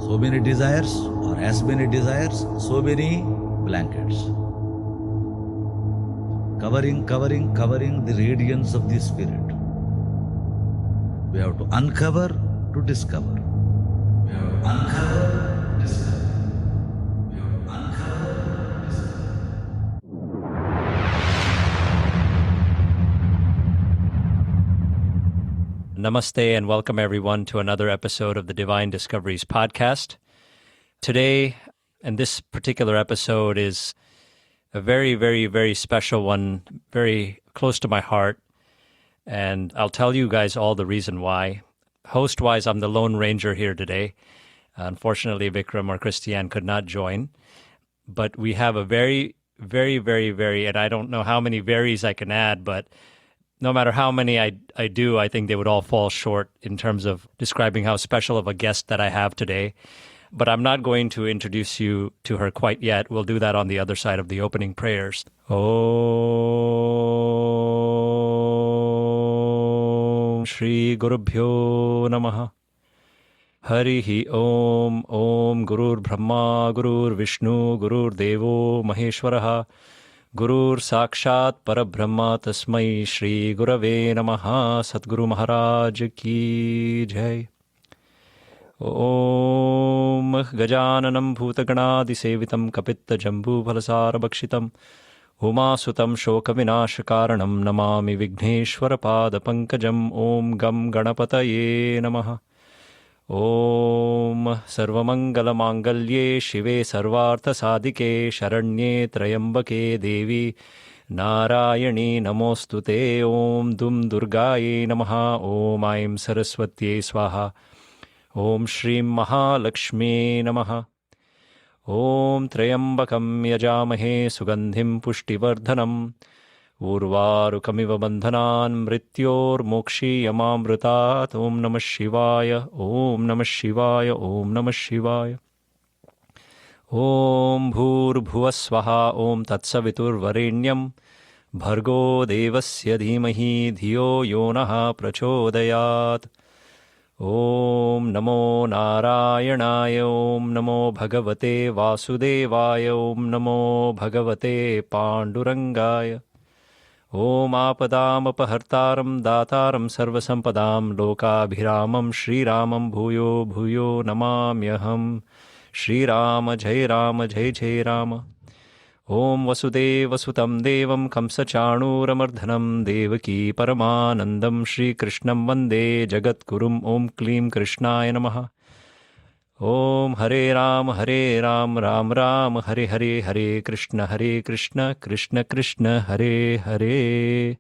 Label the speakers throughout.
Speaker 1: So many desires, or as many desires, so many blankets. Covering the radiance of the Spirit. We have to uncover to discover. We have to uncover, discover. We have to uncover, discover.
Speaker 2: Namaste and welcome everyone to another episode of the Divine Discoveries podcast. Today, and this particular episode is a very, very, very special one, very close to my heart, and I'll tell you guys all the reason why. Host-wise, I'm the Lone Ranger here today. Unfortunately, Vikram or Christiane could not join, but we have a very, very, very, very, and I don't know how many varies I can add, but no matter how many I do, I think they would all fall short in terms of describing how special of a guest that I have today. But I'm not going to introduce you to her quite yet. We'll do that on the other side of the opening prayers. Om Shri Gurubhyo Namaha. Harihi Om Om Gurur Brahma Gurur Vishnu Gurur Devo Maheshwaraha Gurur Sakshat Parabrahma Tasmai Shri Gurave Namaha Sadguru Maharaj Ki Jai. Om Gajananam Bhutaganadisevitam Kapitta Jambu Phalasara Bhakshitam Umasutam Shoka Vinashakaranam Namami Vigneshwara Pada Pankajam Om Gam Ganapataye Namaha. Om Sarvamangala Mangalye Shive Sarvartha Sadike Sharanye Trayambake Devi Narayani Namostute Om Dum Durgaye Namaha Om Aim Saraswatye Swaha Om Shri Mahalakshmi Namaha. Om Trayambakam Yajamahe Sugandhim Pushtivardhanam Urvarukamiva Bandhanan Mrityor Mokshi Yamamrutat. Om Namah Shivaya. Om Namah Shivaya. Om Namah Shivaya. Om Bhur Bhuvasvaha. Om Tatsavitur Varenyam Bhargo Devasya Dhimahi Dhiyo Yonaha Prachodayat. Om Namo Narayanaya. Om Namo Bhagavate Vasudevaya. Om Namo Bhagavate Pandurangaya. Om Apadam Apahartaram Dataram Sarvasampadam Lokabhiramam Shri Ramam Bhuyo Bhuyo Namamyaham. Shri Rama Jai Rama Jai Jai Rama. Om Vasudeva Sutam Devam Kamsachanuramardanam Devaki Paramanandam Shri Krishnam Vande Jagat Gurum. Om Klim Krishnaya Namaha. Om Hare Ram Ram Ram Hare Hare Hare Krishna Krishna Krishna Hare Hare.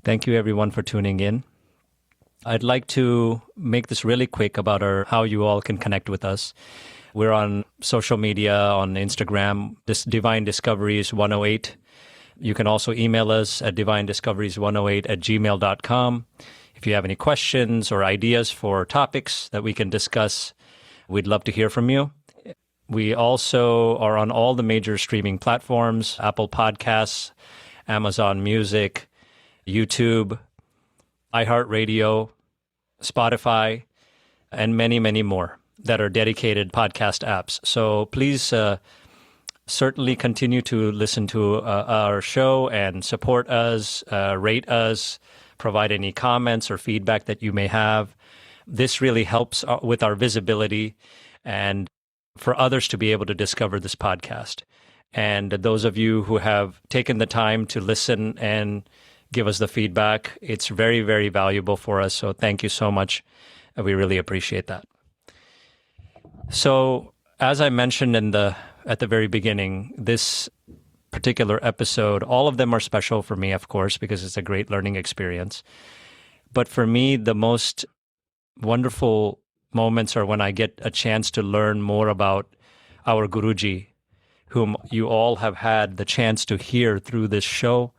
Speaker 2: Thank you everyone for tuning in. I'd like to make this really quick about how you all can connect with us. We're on social media, on Instagram, this Divine Discoveries 108. You can also email us at divinediscoveries108@gmail.com. If you have any questions or ideas for topics that we can discuss, we'd love to hear from you. We also are on all the major streaming platforms: Apple Podcasts, Amazon Music, YouTube, iHeartRadio, Spotify, and many, many more that are dedicated podcast apps. So please certainly continue to listen to our show and support us, rate us, provide any comments or feedback that you may have. This really helps with our visibility and for others to be able to discover this podcast. And those of you who have taken the time to listen and give us the feedback, it's very, very valuable for us. So thank you so much. We really appreciate that. So as I mentioned at the very beginning, this particular episode, all of them are special for me, of course, because it's a great learning experience. But for me, the most wonderful moments are when I get a chance to learn more about our Guruji, whom you all have had the chance to hear through this show,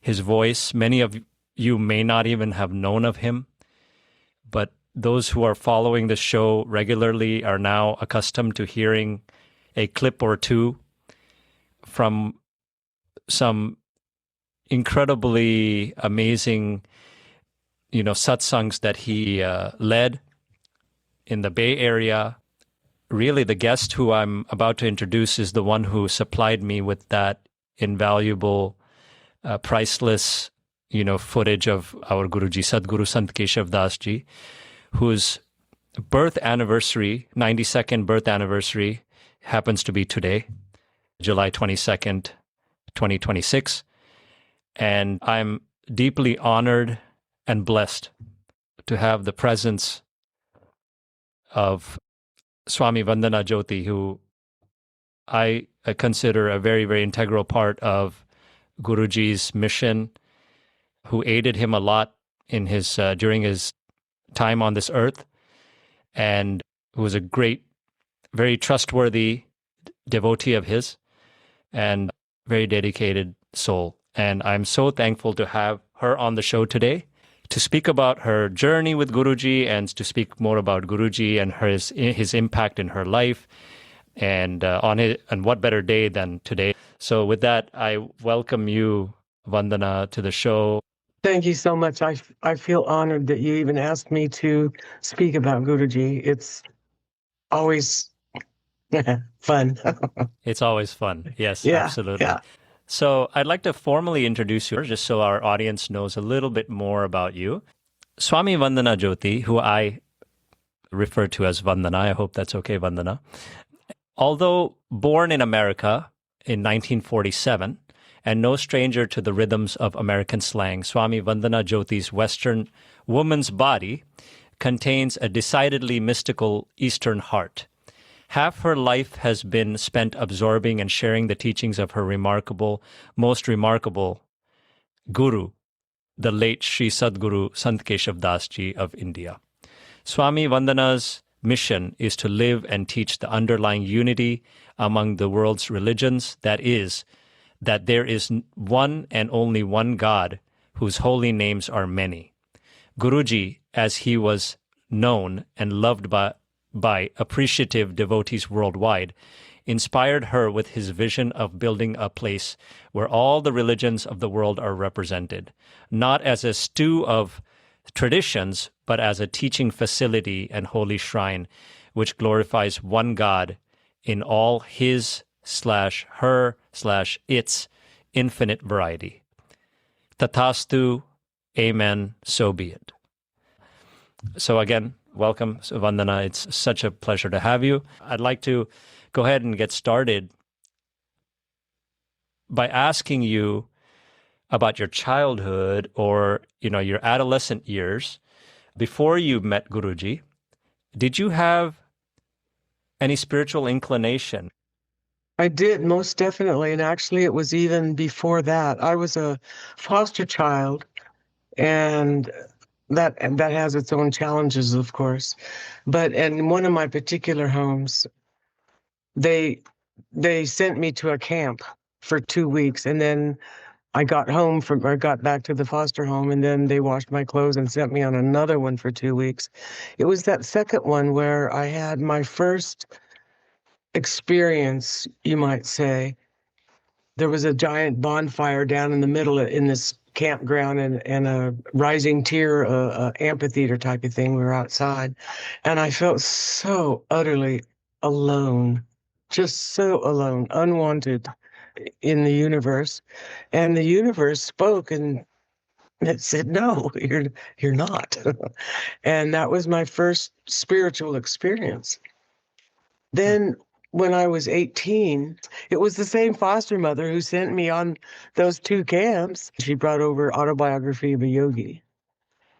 Speaker 2: his voice. Many of you may not even have known of him, but those who are following the show regularly are now accustomed to hearing a clip or two from some incredibly amazing, satsangs that he led. in the Bay Area. Really, the guest who I'm about to introduce is the one who supplied me with that invaluable, priceless, footage of our Guruji Sadguru Sant Keshavadas ji, whose birth anniversary, 92nd birth anniversary, happens to be today, July 22nd, 2026. And I'm deeply honored and blessed to have the presence of Swami Vandana Jyothi, who I consider a very, very integral part of Guruji's mission, who aided him a lot in his during his time on this earth, and who was a great, very trustworthy devotee of his, and very dedicated soul. And I'm so thankful to have her on the show today to speak about her journey with Guruji and to speak more about Guruji and his impact in her life, and what better day than today. So with that, I welcome you, Vandana, to the show.
Speaker 3: Thank you so much. I feel honored that you even asked me to speak about Guruji. It's always fun.
Speaker 2: It's always fun. Yes,
Speaker 3: Yeah,
Speaker 2: absolutely.
Speaker 3: yeah.
Speaker 2: So I'd like to formally introduce you, just so our audience knows a little bit more about you. Swami Vandana Jyothi, who I refer to as Vandana, I hope that's okay, Vandana. Although born in America in 1947, and no stranger to the rhythms of American slang, Swami Vandana Jyothi's Western woman's body contains a decidedly mystical Eastern heart. Half her life has been spent absorbing and sharing the teachings of her most remarkable Guru, the late Sri Sadguru Sant Keshavadas ji of India. Swami Vandana's mission is to live and teach the underlying unity among the world's religions, that is, that there is one and only one God whose holy names are many. Guruji, as he was known and loved by appreciative devotees worldwide, inspired her with his vision of building a place where all the religions of the world are represented, not as a stew of traditions, but as a teaching facility and holy shrine, which glorifies one God in all his/her/its infinite variety. Tathastu, amen, so be it. So again, welcome, Vandana. It's such a pleasure to have you. I'd like to go ahead and get started by asking you about your childhood or, your adolescent years. Before you met Guruji, did you have any spiritual inclination?
Speaker 3: I did, most definitely. And actually, it was even before that. I was a foster child, and that has its own challenges, of course. But in one of my particular homes, they sent me to a camp for 2 weeks, and then I got back to the foster home, and then they washed my clothes and sent me on another one for 2 weeks. It was that second one where I had my first experience, you might say. There was a giant bonfire down in the middle in this campground, and a rising tier, amphitheater type of thing. We were outside, and I felt so utterly alone, just so alone, unwanted in the universe. And the universe spoke, and it said, "No, you're not." And that was my first spiritual experience. Then when I was 18, it was the same foster mother who sent me on those 2 camps. She brought over Autobiography of a Yogi.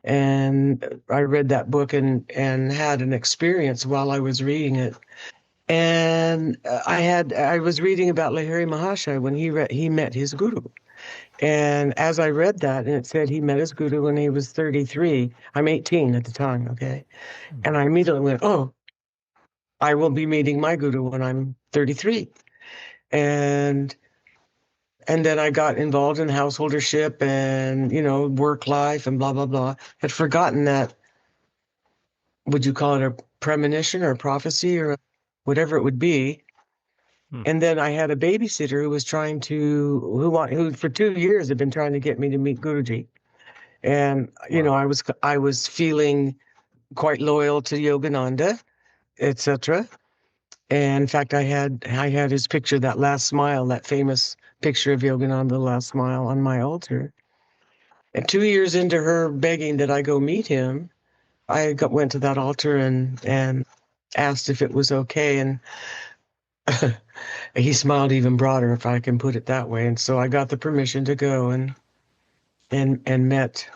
Speaker 3: And I read that book and had an experience while I was reading it. And I was reading about Lahiri Mahasaya when he met his guru. And as I read that, and it said he met his guru when he was 33. I'm 18 at the time, okay? And I immediately went, oh, I will be meeting my guru when I'm 33. And then I got involved in householdership and, work life and blah, blah, blah. Had forgotten that, would you call it a premonition or a prophecy or whatever it would be. And then I had a babysitter who was who for 2 years had been trying to get me to meet Guruji. And, I was feeling quite loyal to Yogananda, etc. And in fact, I had his picture, that last smile, that famous picture of Yogananda, the last smile, on my altar. And 2 years into her begging that I go meet him, went to that altar and asked if it was okay, and he smiled even broader, if I can put it that way. And so I got the permission to go and met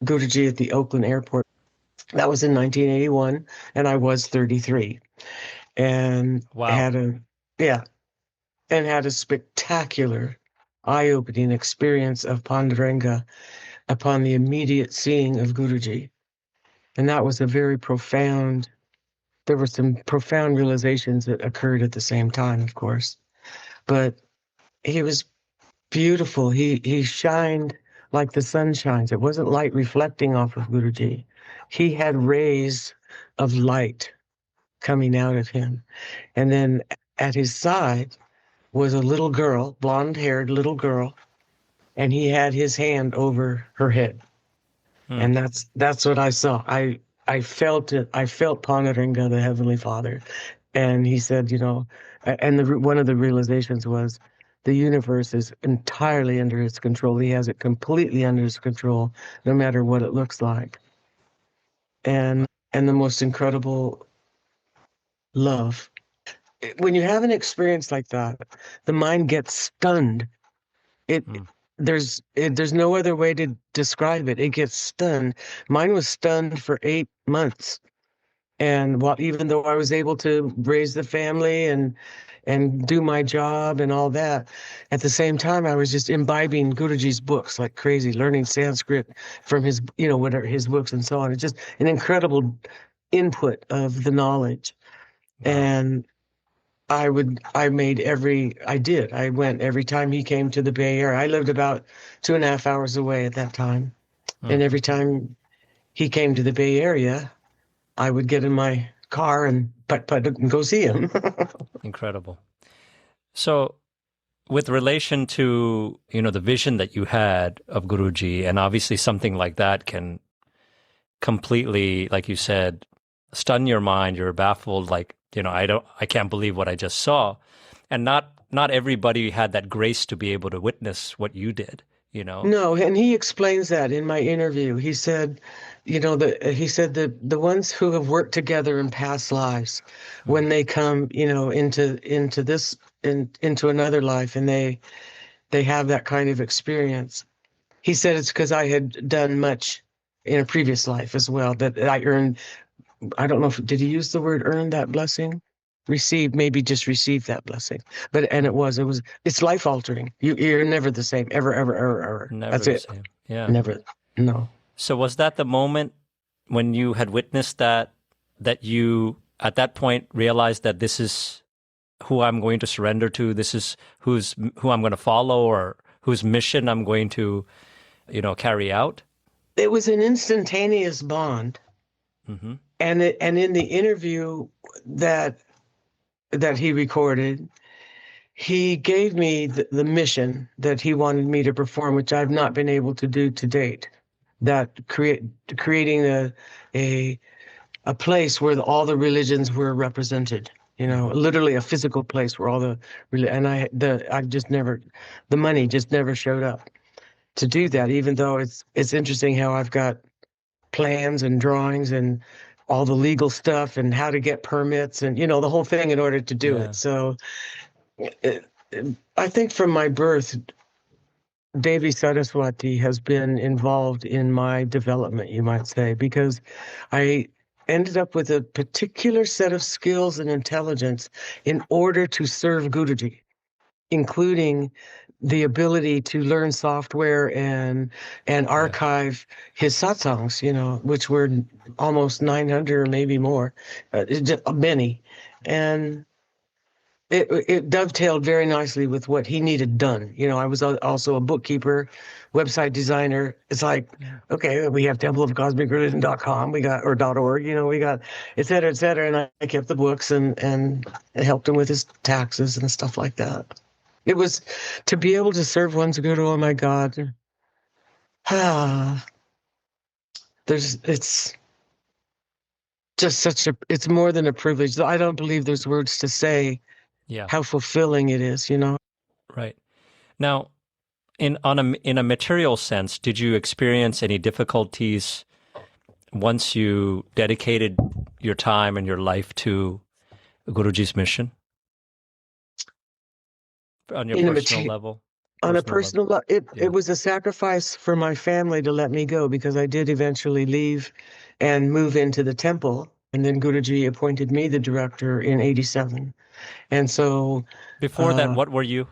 Speaker 3: Guruji at the Oakland airport. That was in 1981, and I was 33, and
Speaker 2: Wow.
Speaker 3: had a spectacular, eye-opening experience of Panduranga upon the immediate seeing of Guruji. And that was there were some profound realizations that occurred at the same time, of course. But he was beautiful. He shined like the sun shines. It wasn't light reflecting off of Guruji. He had rays of light coming out of him. And then at his side was a little girl, blonde-haired little girl, and he had his hand over her head. And that's what I saw. I felt it. I felt Panduranga, the Heavenly Father. And he said, and one of the realizations was the universe is entirely under his control. He has it completely under his control, no matter what it looks like. And the most incredible love. When you have an experience like that, the mind gets stunned. There's no other way to describe it. It gets stunned. Mine was stunned for 8 months. And even though I was able to raise the family and do my job and all that, at the same time, I was just imbibing Guruji's books like crazy, learning Sanskrit from his, whatever his books and so on. It's just an incredible input of the knowledge. Wow. And I went every time he came to the Bay Area. I lived about 2.5 hours away at that time. And every time he came to the Bay Area, I would get in my car and and go see him.
Speaker 2: Incredible. So with relation to, the vision that you had of Guruji, and obviously something like that can completely, like you said, stun your mind. You're baffled, like, I can't believe what I just saw. And not everybody had that grace to be able to witness what you did,
Speaker 3: No, and he explains that in my interview. He said, the ones who have worked together in past lives, when they come, into this, into another life, and they have that kind of experience. He said it's because I had done much in a previous life as well, that I earned. I don't know did he use the word earn that blessing? Maybe just receive that blessing. It's life altering. You're never the same, ever, ever, ever, ever.
Speaker 2: Never
Speaker 3: That's
Speaker 2: the
Speaker 3: it.
Speaker 2: same. Yeah.
Speaker 3: Never. No.
Speaker 2: So was that the moment when you had witnessed that you at that point realized that this is who I'm going to surrender to, this is who I'm going to follow, or whose mission I'm going to, carry out?
Speaker 3: It was an instantaneous bond. Mm-hmm. And in the interview that he recorded, he gave me the mission that he wanted me to perform, which I've not been able to do to date. That creating a place where all the religions were represented. Literally a physical place where all the money just never showed up to do that. Even though it's interesting how I've got plans and drawings and all the legal stuff and how to get permits and, the whole thing in order to do it. So I think from my birth, Devi Saraswati has been involved in my development, you might say, because I ended up with a particular set of skills and intelligence in order to serve Guruji, including the ability to learn software and archive his satsangs, which were almost 900 or maybe more, many. And it dovetailed very nicely with what he needed done. I was also a bookkeeper, website designer. It's like, okay, we have templeofcosmicreligion.com, or .org, we got et cetera, et cetera. And I kept the books and helped him with his taxes and stuff like that. It was to be able to serve one's guru. Oh my God. just it's more than a privilege. I don't believe there's words to say
Speaker 2: Yeah,
Speaker 3: how fulfilling it is,
Speaker 2: right. Now, in a material sense, did you experience any difficulties once you dedicated your time and your life to Guruji's mission on your
Speaker 3: in a
Speaker 2: personal
Speaker 3: material.
Speaker 2: level?
Speaker 3: On a
Speaker 2: Personal level.
Speaker 3: personal level,
Speaker 2: Yeah.
Speaker 3: it was a sacrifice for my family to let me go because I did eventually leave and move into the temple. And then Guruji appointed me the director in '87. And so
Speaker 2: Before that,
Speaker 3: uh,
Speaker 2: what were you?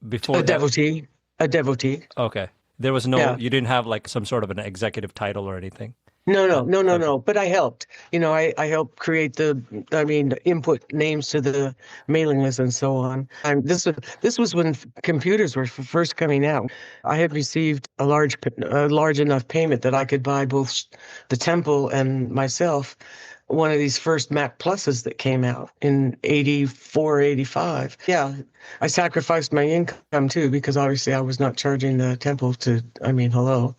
Speaker 3: a
Speaker 2: Before that,
Speaker 3: devotee, a devotee.
Speaker 2: okay. There was
Speaker 3: Yeah.
Speaker 2: you didn't have like some sort of an executive title or anything.
Speaker 3: No, no, no, no,
Speaker 2: Okay.
Speaker 3: no. But I helped. I helped create input names to the mailing list and so on. This was when computers were first coming out. I had received a large enough payment that I could buy both the temple and myself one of these first Mac Pluses that came out in '84, '85. Yeah, I sacrificed my income too because obviously I was not charging the temple hello.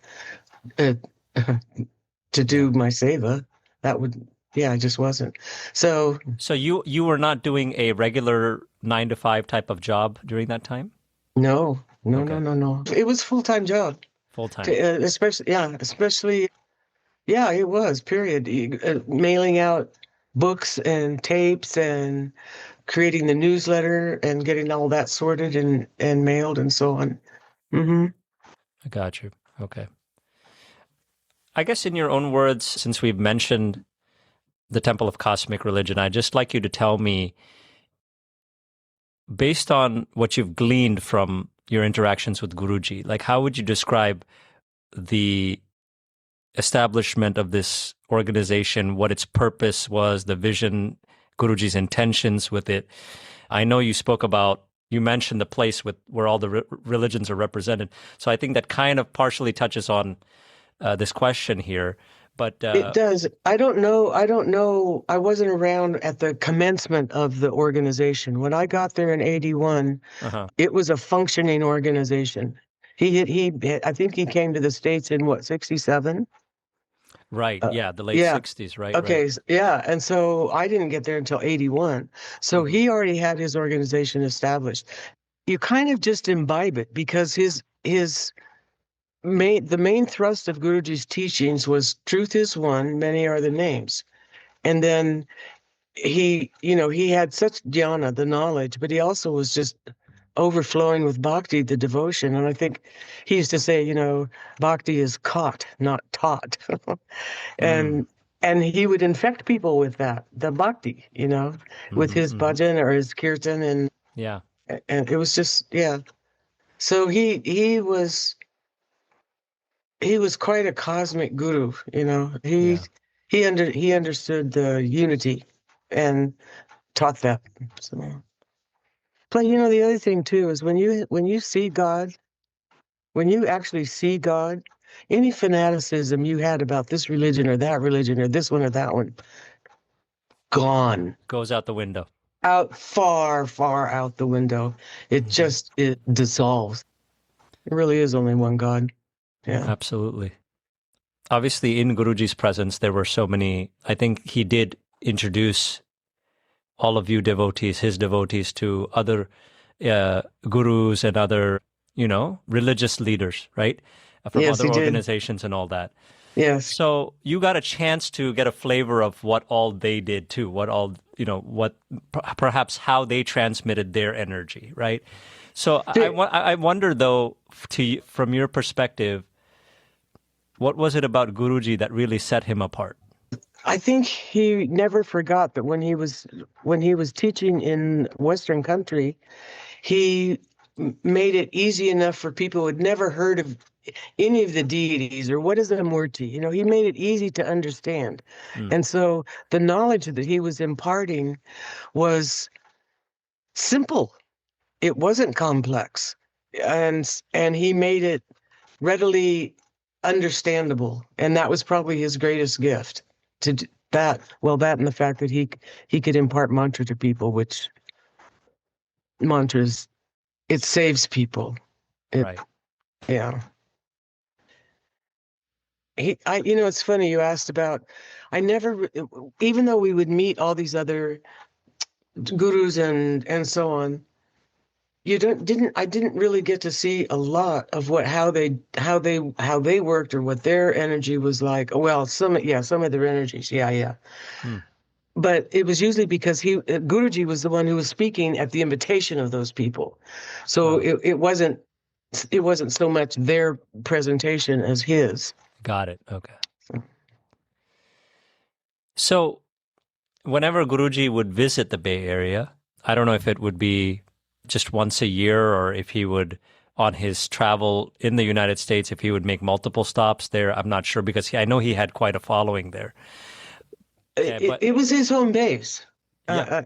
Speaker 3: Uh, to
Speaker 2: Yeah.
Speaker 3: do my seva. That would, yeah, I just wasn't. So
Speaker 2: So you were not doing a regular 9 to 5 type of job during that time?
Speaker 3: no, no, no,
Speaker 2: Okay.
Speaker 3: no, no. It was a full-time job,
Speaker 2: Full time.
Speaker 3: especially, yeah, it was, period. Mailing out books and tapes and creating the newsletter and getting all that sorted and mailed and so on. Hmm.
Speaker 2: I got you. Okay. I guess in your own words, since we've mentioned the Temple of Cosmic Religion, I'd just like you to tell me, based on what you've gleaned from your interactions with Guruji, like how would you describe the establishment of this organization, what its purpose was, the vision, Guruji's intentions with it? I know you mentioned the place where all the religions are represented. So I think that kind of partially touches on this question here. But
Speaker 3: It does. I don't know. I wasn't around at the commencement of the organization. When I got there in '81,
Speaker 2: uh-huh.
Speaker 3: it was a functioning organization. I think he came to the States in what, '67?
Speaker 2: Right. Yeah. The late
Speaker 3: Yeah.
Speaker 2: 60s. Right.
Speaker 3: Okay.
Speaker 2: Right.
Speaker 3: Yeah. And so I didn't get there until '81. So
Speaker 2: Mhm.
Speaker 3: he already had his organization established. You kind of just imbibe it because the main thrust of Guruji's teachings was truth is one, many are the names. And then he had such jnana, the knowledge, but he also was just overflowing with bhakti, the devotion. And I think he used to say, bhakti is caught, not taught.
Speaker 2: Mm.
Speaker 3: and and he would infect people with that, the bhakti, with
Speaker 2: Mhm,
Speaker 3: his
Speaker 2: mhm.
Speaker 3: bhajan or his kirtan,
Speaker 2: Yeah.
Speaker 3: and it was just, yeah. So he was quite a cosmic guru,
Speaker 2: Yeah.
Speaker 3: He understood the unity and taught that. So, but the other thing too is when you see God, when you actually see God, any fanaticism you had about this religion or this one or that one, gone.
Speaker 2: Goes out the window.
Speaker 3: Out, far, far out the window.
Speaker 2: Mhm.
Speaker 3: It dissolves. It really is only one God. Yeah.
Speaker 2: Absolutely. Obviously, in Guruji's presence, there were so many. I think he did introduce all of you devotees, his devotees, to other gurus and other, religious leaders, right? From
Speaker 3: Yes,
Speaker 2: other
Speaker 3: he did.
Speaker 2: organizations and all that.
Speaker 3: Yes.
Speaker 2: So you got a chance to get a flavor of what all they did too, perhaps how they transmitted their energy, right? So I wonder though, from your perspective, what was it about Guruji that really set him apart?
Speaker 3: I think he never forgot that when he was teaching in Western country, he made it easy enough for people who had never heard of any of the deities or what is a murti. He made it easy to understand.
Speaker 2: Mm.
Speaker 3: And so the knowledge that he was imparting was simple. It wasn't complex. And he made it readily understandable. And that was probably his greatest gift that and the fact that he could impart mantra to people, which mantras, it saves people.
Speaker 2: Right.
Speaker 3: Yeah. it's funny you asked about, I never, even though we would meet all these other gurus and so on, I didn't really get to see a lot of how they worked or what their energy was like. Well, some of their energies. Yeah. But it was usually because Guruji was the one who was speaking at the invitation of those people. So it wasn't so much their presentation as his.
Speaker 2: Got it. Okay. So whenever Guruji would visit the Bay Area, I don't know if it would be just once a year or if he would, on his travel in the United States, if he would make multiple stops there. I'm not sure because I know he had quite a following there.
Speaker 3: It was his home base.
Speaker 2: Yeah.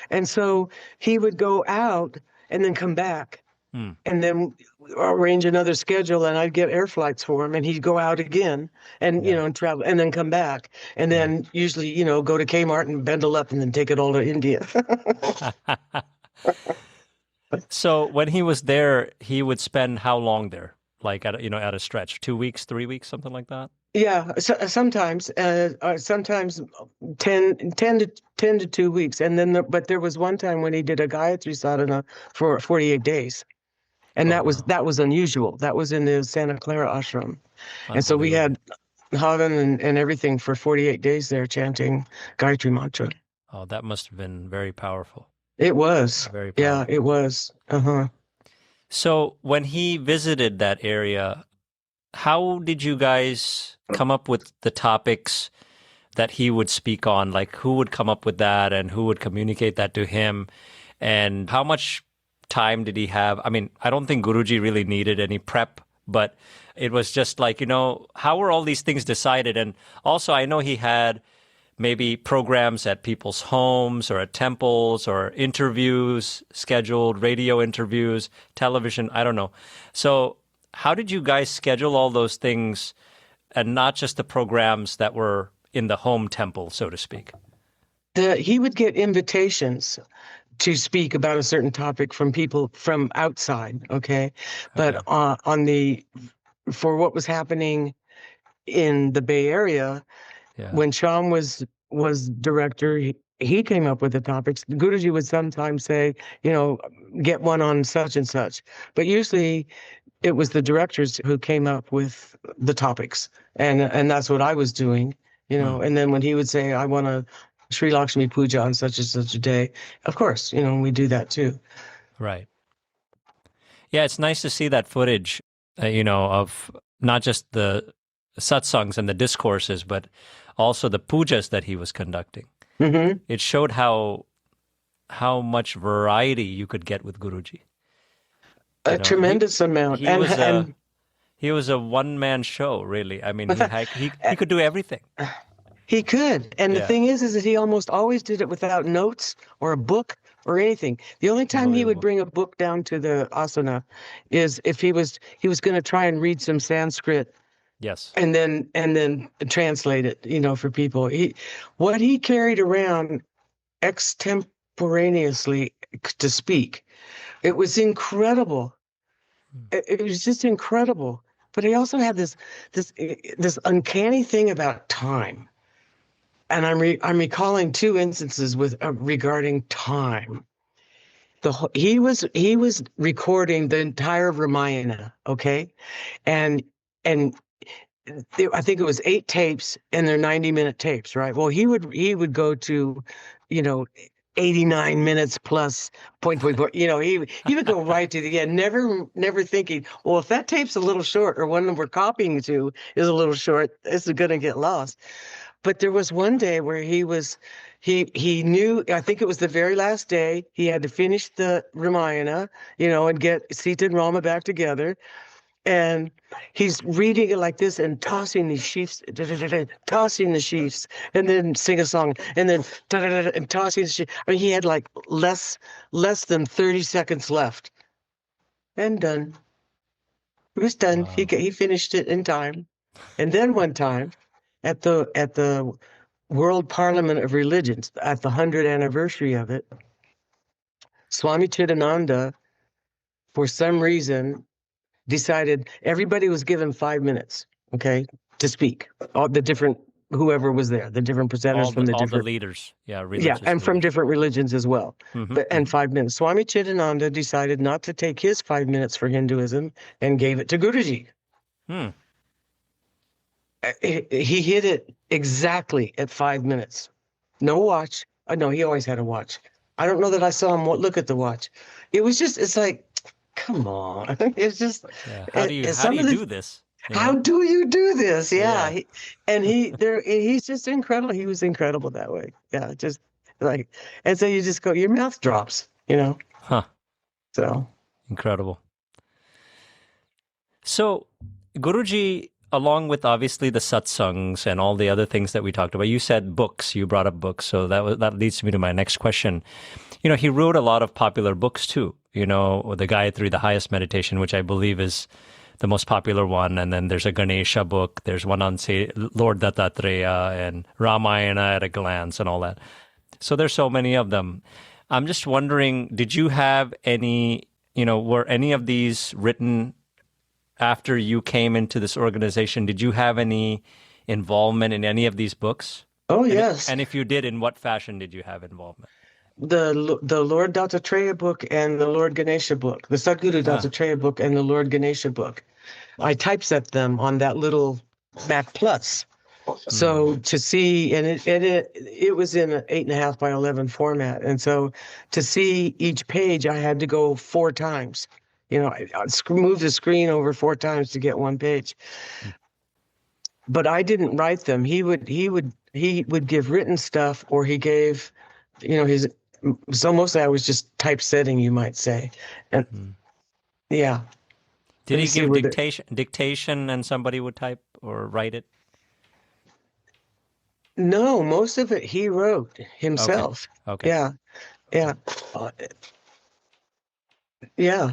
Speaker 3: And so he would go out and then come back and then arrange another schedule, and I'd get air flights for him, and he'd go out again and, and travel and then come back. And then usually, go to Kmart and bundle up and then take it all to India.
Speaker 2: So when he was there, he would spend how long there? Like at a stretch, 2 weeks, 3 weeks, something like that?
Speaker 3: Yeah, sometimes 10 to 2 weeks. And then, but there was one time when he did a Gayatri sadhana for 48 days. And that was unusual. That was in the Santa Clara ashram. And so we had Havan and everything for 48 days there chanting Gayatri mantra.
Speaker 2: Oh, that must have been very powerful.
Speaker 3: It was.
Speaker 2: Very powerful.
Speaker 3: Yeah, it was. Uh-huh.
Speaker 2: So when he visited that area, how did you guys come up with the topics that he would speak on? Like, who would come up with that and who would communicate that to him? And how much time did he have? I mean, I don't think Guruji really needed any prep, but it was just like, how were all these things decided? And also, I know he had maybe programs at people's homes or at temples or interviews scheduled, radio interviews, television, I don't know. So how did you guys schedule all those things and not just the programs that were in the home temple, so to speak?
Speaker 3: He would get invitations to speak about a certain topic from people from outside, okay? But for what was happening in the Bay Area, when Sham was director, he came up with the topics. Guruji would sometimes say, get one on such and such. But usually it was the directors who came up with the topics. And that's what I was doing, And then when he would say, I want a Sri Lakshmi Puja on such and such a day, of course, we do that too.
Speaker 2: Right. Yeah, it's nice to see that footage, of not just the satsangs and the discourses, but also the pujas that he was conducting. Mm-hmm. It showed how much variety you could get with Guruji.
Speaker 3: A tremendous amount.
Speaker 2: He was a one-man show, really. I mean, he could do everything.
Speaker 3: He could. And the thing is that he almost always did it without notes or a book or anything. The only time he would bring a book down to the asana is if he was going to try and read some Sanskrit.
Speaker 2: Yes.
Speaker 3: And then translate it, for people. What he carried around extemporaneously to speak, it was incredible. It was just incredible. But he also had this uncanny thing about time. And I'm recalling two instances regarding time. He was recording the entire Ramayana, okay, and I think it was 8 tapes, and they're 90-minute tapes, right? Well, he would go to, 89 minutes plus point. He would go right to the end, never thinking, well, if that tape's a little short or one that we're copying to is a little short, it's going to get lost. But there was one day where he knew, I think it was the very last day, he had to finish the Ramayana, and get Sita and Rama back together. And he's reading it like this and tossing the sheaves, and then sing a song, and then and tossing the sheaves. I mean, he had like less than 30 seconds left, and done. It was done. Wow. He finished it in time. And then one time, at the World Parliament of Religions, at the 100th anniversary of it, Swami Chidananda, for some reason, decided everybody was given 5 minutes, okay, to speak. All the different, whoever was there, the different presenters from the
Speaker 2: all the
Speaker 3: different
Speaker 2: leaders,
Speaker 3: yeah,
Speaker 2: religious
Speaker 3: and from
Speaker 2: leaders.
Speaker 3: different religions as well.
Speaker 2: Mhm,
Speaker 3: And 5 minutes. Swami Chidananda decided not to take his 5 minutes for Hinduism and gave it to Guruji.
Speaker 2: Hmm.
Speaker 3: He hit it exactly at 5 minutes. No watch. No, he always had a watch. I don't know that I saw him look at the watch. It was just, it's like, come on. It's just,
Speaker 2: Yeah. How do you do this? You
Speaker 3: how
Speaker 2: know?
Speaker 3: do you do this? Yeah.
Speaker 2: Yeah.
Speaker 3: He's just incredible. He was incredible that way. Yeah. Just like, and so you just go, your mouth drops, you know?
Speaker 2: Huh.
Speaker 3: So.
Speaker 2: Incredible. So, Guruji, along with obviously the satsangs and all the other things that we talked about, you said books. You brought up books, so that leads me to my next question. You know, he wrote a lot of popular books too. You know, the Gayatri, the highest meditation, which I believe is the most popular one, and then there's a Ganesha book. There's one on, say, Lord Dattatreya and Ramayana at a glance and all that. So there's so many of them. I'm just wondering, did you have any? You know, were any of these written after you came into this organization? Did you have any involvement in any of these books?
Speaker 3: Oh, yes.
Speaker 2: And if you did, in what fashion did you have involvement?
Speaker 3: The Lord Dattatreya book and the Lord Ganesha book, the Sadguru Dattatreya book and the Lord Ganesha book. I typeset them on that little Mac Plus. So to see, and it was in an 8.5 by 11 format. And so to see each page, I had to go 4 times. You know, I move the screen over 4 times to get one page. But I didn't write them. He would give written stuff, or he gave, you know, so mostly I was just typesetting, you might say. And yeah.
Speaker 2: Did he give dictation and somebody would type or write it?
Speaker 3: No, most of it he wrote himself.
Speaker 2: Okay.
Speaker 3: Yeah. Yeah. Yeah.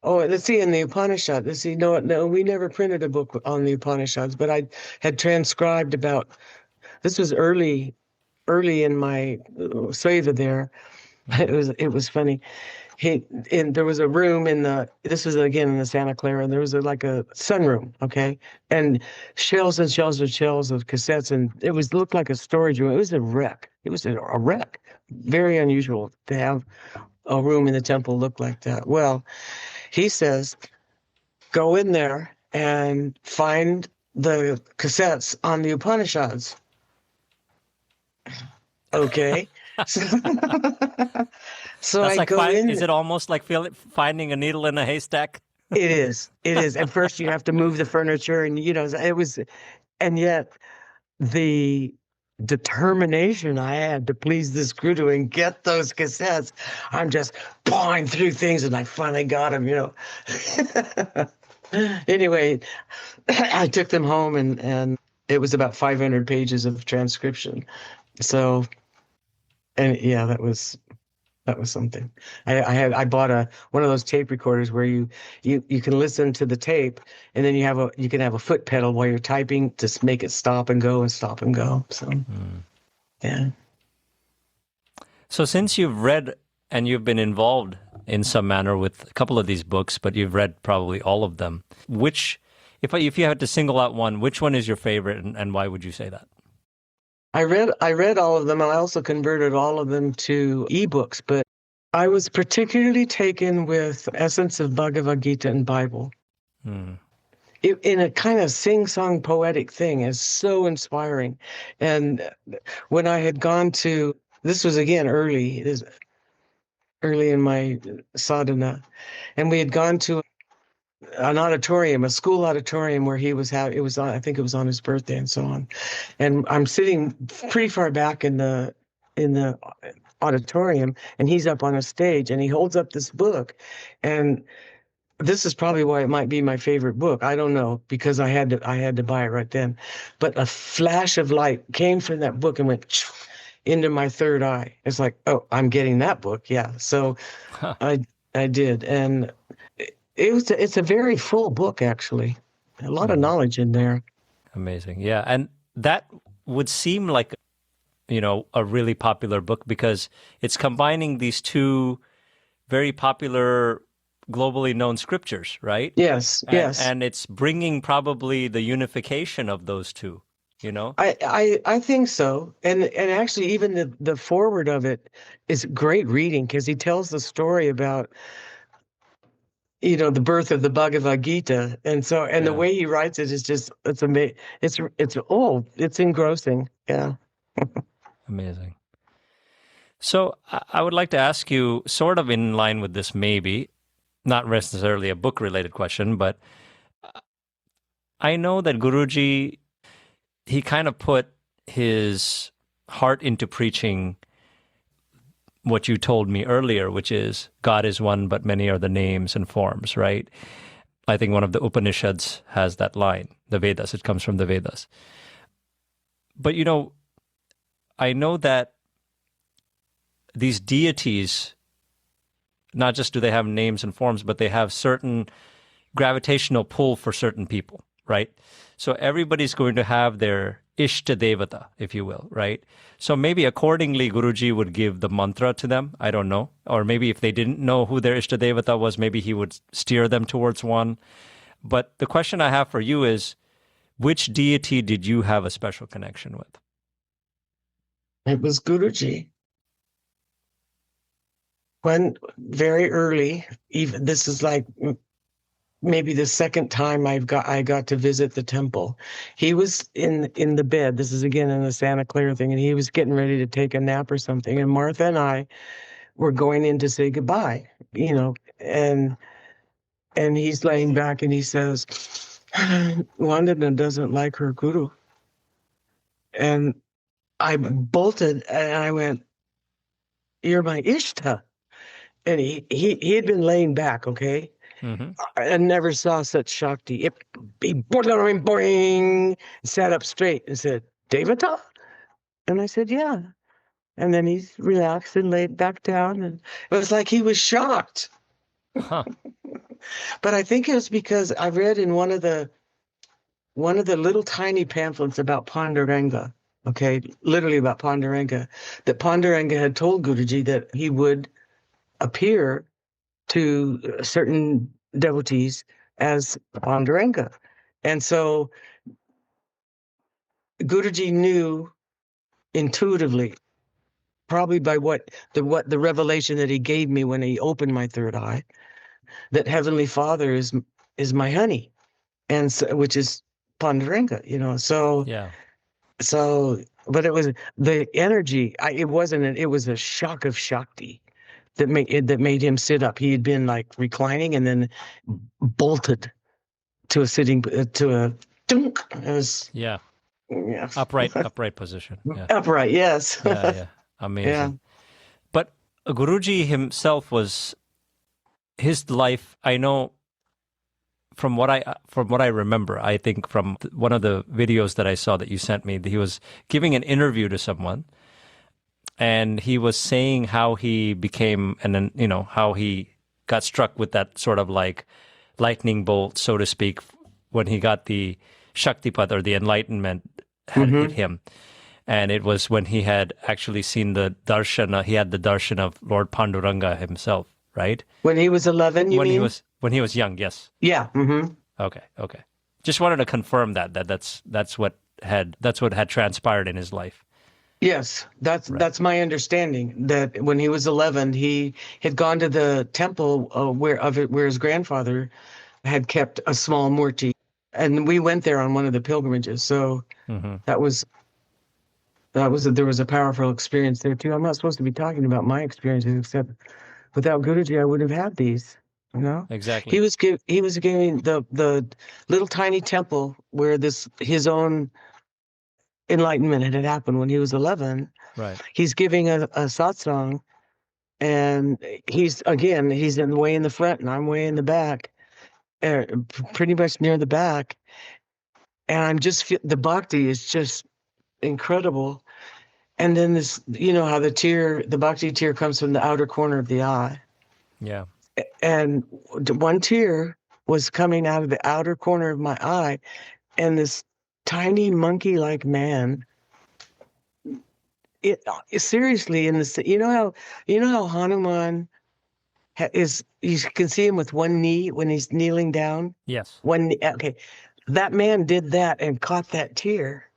Speaker 3: Oh, let's see, in the Upanishad, no, we never printed a book on the Upanishads, but I had transcribed this was early in my seva there. It was funny. There was a room this was again in the Santa Clara, and there was like a sunroom, okay? And shelves and shelves and shelves of cassettes, and looked like a storage room. It was a wreck. It was a wreck. Very unusual to have a room in the temple look like that. Well, he says, go in there and find the cassettes on the Upanishads. Okay. So
Speaker 2: That's
Speaker 3: I
Speaker 2: like
Speaker 3: go in.
Speaker 2: Is it almost like finding a needle in a haystack?
Speaker 3: It is. At first you have to move the furniture, and you know, and yet the determination I had to please this guru and get those cassettes, I'm just pawing through things, and I finally got them, you know. Anyway, I took them home, and it was about 500 pages of transcription. So, and yeah, that was something. I bought one of those tape recorders where you can listen to the tape, and then you can have a foot pedal while you're typing to make it stop and go and stop and go. So yeah.
Speaker 2: So since you've read and you've been involved in some manner with a couple of these books, but you've read probably all of them, if you had to single out one, which one is your favorite, and why would you say that?
Speaker 3: I read all of them. I also converted all of them to ebooks, but I was particularly taken with Essence of Bhagavad Gita and Bible. In a kind of sing-song poetic thing, is so inspiring. And when I had gone to, this was again early in my sadhana, and we had gone to an auditorium, a school auditorium, where he was I think it was on his birthday and so on. And I'm sitting pretty far back in the auditorium, and he's up on a stage, and he holds up this book. And this is probably why it might be my favorite book. I don't know, because I had to buy it right then. But a flash of light came from that book and went into my third eye. It's like, oh, I'm getting that book. Yeah. So I did. And it's a very full book, actually. A lot of knowledge in there.
Speaker 2: Amazing. Yeah. And that would seem like, you know, a really popular book, because it's combining these two very popular globally known scriptures, right?
Speaker 3: Yes, yes.
Speaker 2: And it's bringing probably the unification of those two, you know?
Speaker 3: I think so. And actually even the forward of it is great reading, because he tells the story about, the birth of the Bhagavad Gita. And so, and the
Speaker 2: Yeah.
Speaker 3: way he writes it is just, it's amazing. It's engrossing. Yeah.
Speaker 2: Amazing. So I would like to ask you, sort of in line with this, maybe, not necessarily a book-related question, but I know that Guruji, he kind of put his heart into preaching what you told me earlier, which is God is one, but many are the names and forms, right? I think one of the Upanishads has that line, the Vedas, it comes from the Vedas. But, I know that these deities, not just do they have names and forms, but they have certain gravitational pull for certain people, right? So everybody's going to have their Ishta Devata, if you will, right? So maybe accordingly, Guruji would give the mantra to them. I don't know. Or maybe if they didn't know who their Ishta Devata was, maybe he would steer them towards one. But the question I have for you is, which deity did you have a special connection with?
Speaker 3: It was Guruji. When very early, even this is like maybe the second time I got to visit the temple. He was in the bed. This is again in the Santa Clara thing, and he was getting ready to take a nap or something. And Martha and I were going in to say goodbye, and he's laying back and he says, Vandana doesn't like her guru. And I bolted and I went, you're my Ishta. And he had been laying back, okay?
Speaker 2: Mm-hmm.
Speaker 3: I never saw such Shakti. He boing, sat up straight and said, Devata? And I said, yeah. And then he's relaxed and laid back down. And it was like he was shocked.
Speaker 2: Huh.
Speaker 3: But I think it was because I read in one of the little tiny pamphlets about Panduranga, okay, literally about Panduranga, that Panduranga had told Guruji that he would appear to certain devotees as Panduranga. And so Guruji knew intuitively, probably by what the revelation that he gave me when he opened my third eye, that Heavenly Father is my honey, and so, which is Panduranga, so
Speaker 2: Yeah.
Speaker 3: so, but it was the energy. It was a shock of Shakti that made him sit up. He had been like reclining and then bolted to a sitting to a dunk. It was,
Speaker 2: Yeah.
Speaker 3: yeah.
Speaker 2: Upright position. Yeah.
Speaker 3: Upright, yes.
Speaker 2: Yeah. Amazing.
Speaker 3: Yeah.
Speaker 2: But Guruji himself his life, I know from what I remember, I think from one of the videos that I saw that you sent me, he was giving an interview to someone, and he was saying how he became, and then, how he got struck with that sort of like lightning bolt, so to speak, when he got the Shaktipat, or the enlightenment had hit him. And it was when he had actually seen the darshan, he had the darshan of Lord Panduranga himself, right?
Speaker 3: When he was 11, you mean?
Speaker 2: When he was young, yes.
Speaker 3: Yeah. Mm-hmm.
Speaker 2: Okay. Just wanted to confirm that's what had transpired in his life.
Speaker 3: Yes, that's my understanding. That when he was 11, he had gone to the temple where his grandfather had kept a small murti, and we went there on one of the pilgrimages. So there was a powerful experience there too. I'm not supposed to be talking about my experiences, except without Guruji, I wouldn't have had these.
Speaker 2: Exactly.
Speaker 3: He was giving the little tiny temple where his own enlightenment had happened when he was 11.
Speaker 2: Right.
Speaker 3: He's giving a satsang, and he's way in the front and I'm way in the back, pretty much near the back. And I'm just the bhakti is just incredible. And then this, how the bhakti tear comes from the outer corner of the eye.
Speaker 2: Yeah.
Speaker 3: And one tear was coming out of the outer corner of my eye, and this tiny monkey-like man. Seriously, how Hanuman is you can see him with one knee when he's kneeling down.
Speaker 2: Yes.
Speaker 3: Okay, that man did that and caught that tear.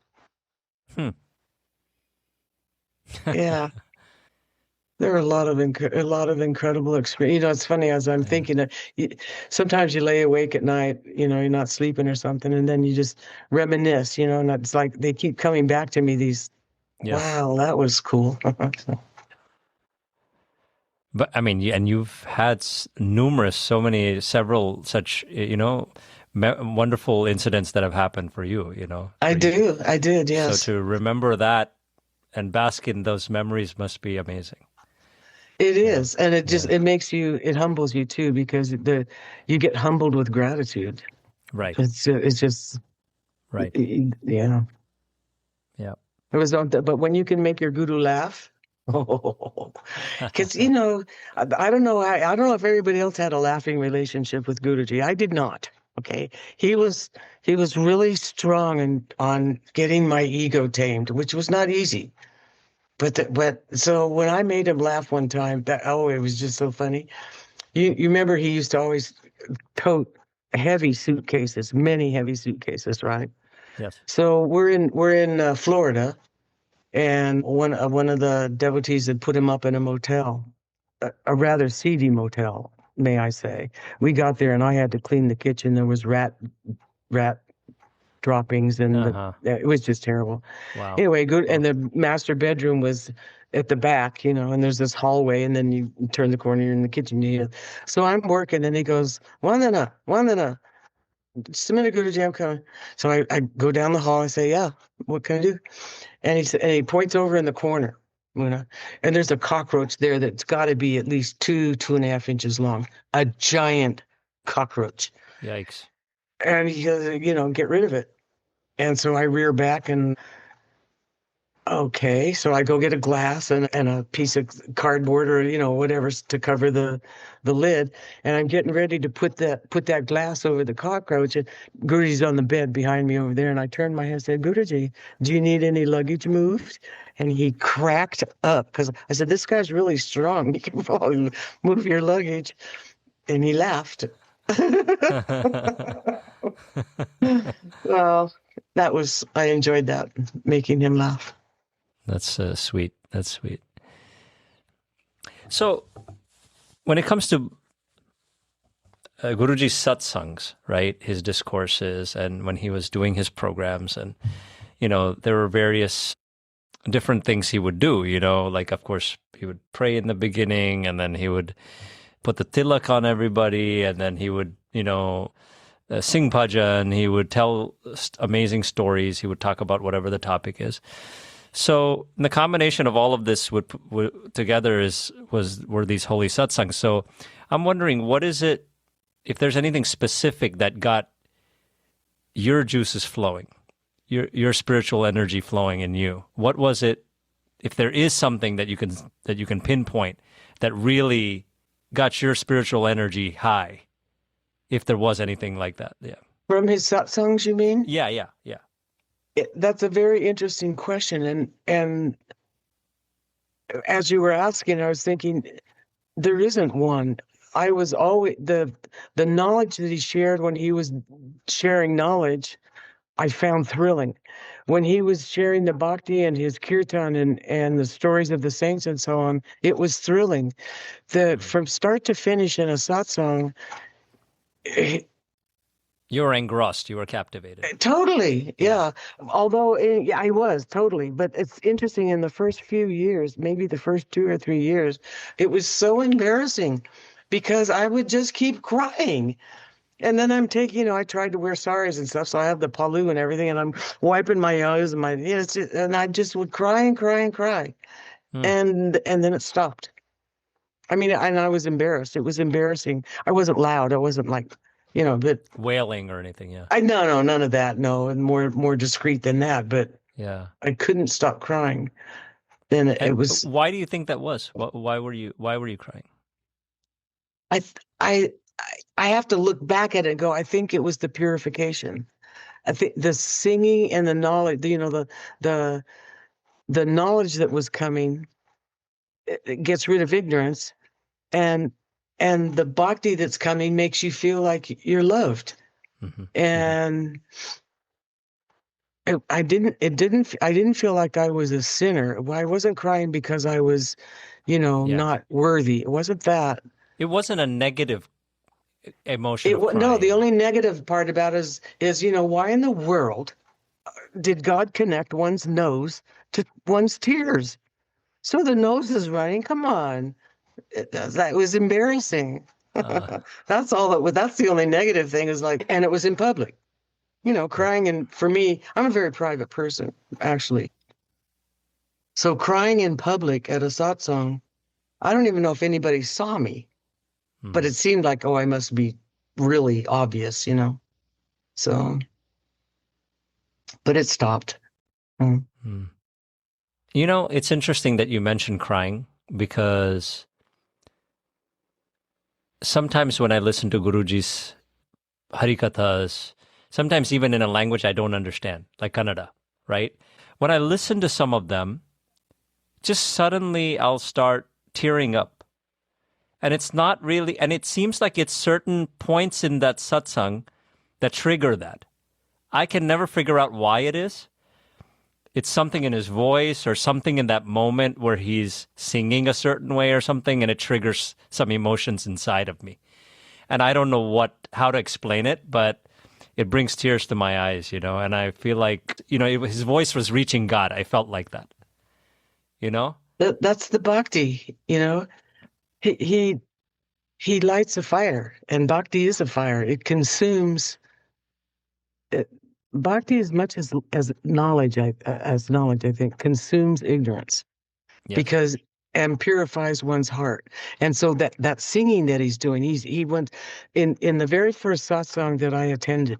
Speaker 3: Yeah. There are a lot of incredible experience. You know, it's funny as I'm thinking that sometimes you lay awake at night, you know, you're not sleeping or something, and then you just reminisce, you know, and it's like they keep coming back to me. These,
Speaker 2: Yes.
Speaker 3: wow, that was cool.
Speaker 2: But I mean, and you've had several such, you know, wonderful incidents that have happened for you, you know.
Speaker 3: I did, yes.
Speaker 2: So to remember that and bask in those memories must be amazing.
Speaker 3: It is, and it just it humbles you too, because you get humbled with gratitude.
Speaker 2: Right.
Speaker 3: It's just
Speaker 2: right.
Speaker 3: Yeah.
Speaker 2: Yeah.
Speaker 3: It was, but when you can make your guru laugh, because you know, I don't know if everybody else had a laughing relationship with Guruji. I did not. Okay, he was really strong on getting my ego tamed, which was not easy. But so when I made him laugh one time, it was just so funny. You remember he used to always tote heavy suitcases, many heavy suitcases, right?
Speaker 2: Yes.
Speaker 3: So we're in Florida, and one of the devotees had put him up in a motel, a rather seedy motel, may I say. We got there, and I had to clean the kitchen. There was rat droppings, and it was just terrible.
Speaker 2: Wow.
Speaker 3: Anyway, good. And the master bedroom was at the back, you know, and there's this hallway, and then you turn the corner, you're in the kitchen. So I'm working, and he goes, Vandana, just a minute, Guruji, I'm coming. So I go down the hall. I say, yeah, what can I do? And he points over in the corner, you know, and there's a cockroach there that's got to be at least 2.5 inches long, a giant cockroach.
Speaker 2: Yikes.
Speaker 3: And he goes, you know, get rid of it. And so I rear back and, okay. So I go get a glass and a piece of cardboard or, you know, whatever to cover the lid. And I'm getting ready to put that glass over the cockroach. And Guruji's on the bed behind me over there. And I turned my head and said, Guruji, do you need any luggage moved? And he cracked up because I said, this guy's really strong. He can probably move your luggage. And he laughed. Well, I enjoyed that, making him laugh.
Speaker 2: That's sweet. That's sweet. So when it comes to Guruji's satsangs, right, his discourses, and when he was doing his programs, and, you know, there were various different things he would do, you know, like, of course, he would pray in the beginning, and then he would put the tilak on everybody, and then he would, you know, sing bhajan, he would tell amazing stories, he would talk about whatever the topic is. So the combination of all of this together were these holy satsangs. So I'm wondering, what is it, if there's anything specific that got your juices flowing, your spiritual energy flowing in you? What was it, if there is something that you can pinpoint that really got your spiritual energy high, if there was anything like that? Yeah.
Speaker 3: From his satsangs, you mean?
Speaker 2: Yeah.
Speaker 3: That's a very interesting question. And as you were asking, I was thinking, there isn't one. I was always, the knowledge that he shared when he was sharing knowledge, I found thrilling. When he was sharing the Bhakti and his kirtan and the stories of the saints and so on, it was thrilling. From start to finish in a satsang,
Speaker 2: you were engrossed, you were captivated.
Speaker 3: Totally, yeah. Although I was totally, but it's interesting, in the first few years, maybe the first 2 or 3 years, it was so embarrassing because I would just keep crying. And then I'm taking, I tried to wear saris and stuff, so I have the palu and everything, and I'm wiping my eyes and and I just would cry and cry and cry. And then it stopped. I mean, and I was embarrassed. It was embarrassing. I wasn't loud. I wasn't like, but
Speaker 2: wailing or anything. Yeah.
Speaker 3: No, none of that. No, and more discreet than that. But
Speaker 2: yeah,
Speaker 3: I couldn't stop crying. Then it was.
Speaker 2: Why do you think that was? Why were you crying?
Speaker 3: I have to look back at it and go, I think it was the purification. I think the singing and the knowledge, the knowledge that was coming, it gets rid of ignorance, and and the bhakti that's coming makes you feel like you're loved.
Speaker 2: Mm-hmm.
Speaker 3: And I didn't feel like I was a sinner. I wasn't crying because I was, not worthy. It wasn't that.
Speaker 2: It wasn't a negative emotion of crying.
Speaker 3: No, the only negative part about it is why in the world did God connect one's nose to one's tears? So the nose is running. Come on, that was embarrassing. That's all. That's the only negative thing is and it was in public. Crying, and for me, I'm a very private person, actually. So crying in public at a satsang, I don't even know if anybody saw me, but it seemed like, I must be really obvious, So, but it stopped.
Speaker 2: It's interesting that you mentioned crying, because sometimes when I listen to Guruji's Harikathas, sometimes even in a language I don't understand, like Kannada, right? When I listen to some of them, just suddenly I'll start tearing up. And it's not really, and it seems like it's certain points in that satsang that trigger that. I can never figure out why it is. It's something in his voice or something in that moment where he's singing a certain way or something, and it triggers some emotions inside of me. And I don't know how to explain it, but it brings tears to my eyes, and I feel like, his voice was reaching God. I felt like that,
Speaker 3: That's the bhakti, He lights a fire, and bhakti is a fire. It consumes. Bhakti, as much as knowledge, I think, consumes ignorance, because and purifies one's heart. And so that singing that he's doing, he went in the very first satsang that I attended.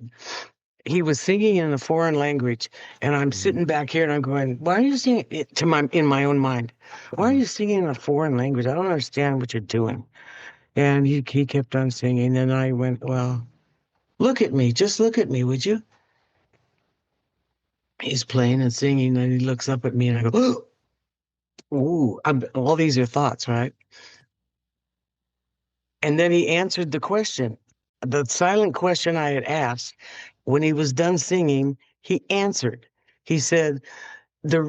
Speaker 3: He was singing in a foreign language, and I'm sitting back here and I'm going, "Why are you singing it in my own mind? Why are you singing in a foreign language? I don't understand what you're doing." And he kept on singing, and I went, "Well, look at me, just look at me, would you?" He's playing and singing, and he looks up at me, and I go, "Ooh, all these are thoughts, right?" And then he answered the question, the silent question I had asked. When he was done singing, he answered. He said, the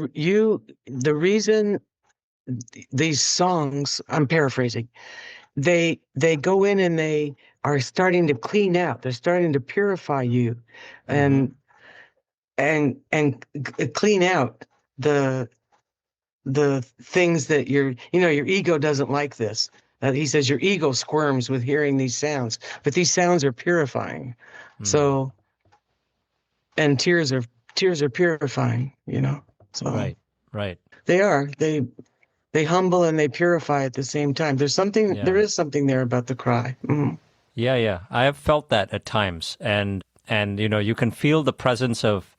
Speaker 3: reason these songs," I'm paraphrasing, they go in and they are starting to clean out. They're starting to purify you, and clean out the things that your ego doesn't like this. He says your ego squirms with hearing these sounds, but these sounds are purifying. So. And tears are purifying, So
Speaker 2: right.
Speaker 3: They are. They humble and they purify at the same time. There is something there about the cry. Mm.
Speaker 2: Yeah. I have felt that at times, and you can feel the presence of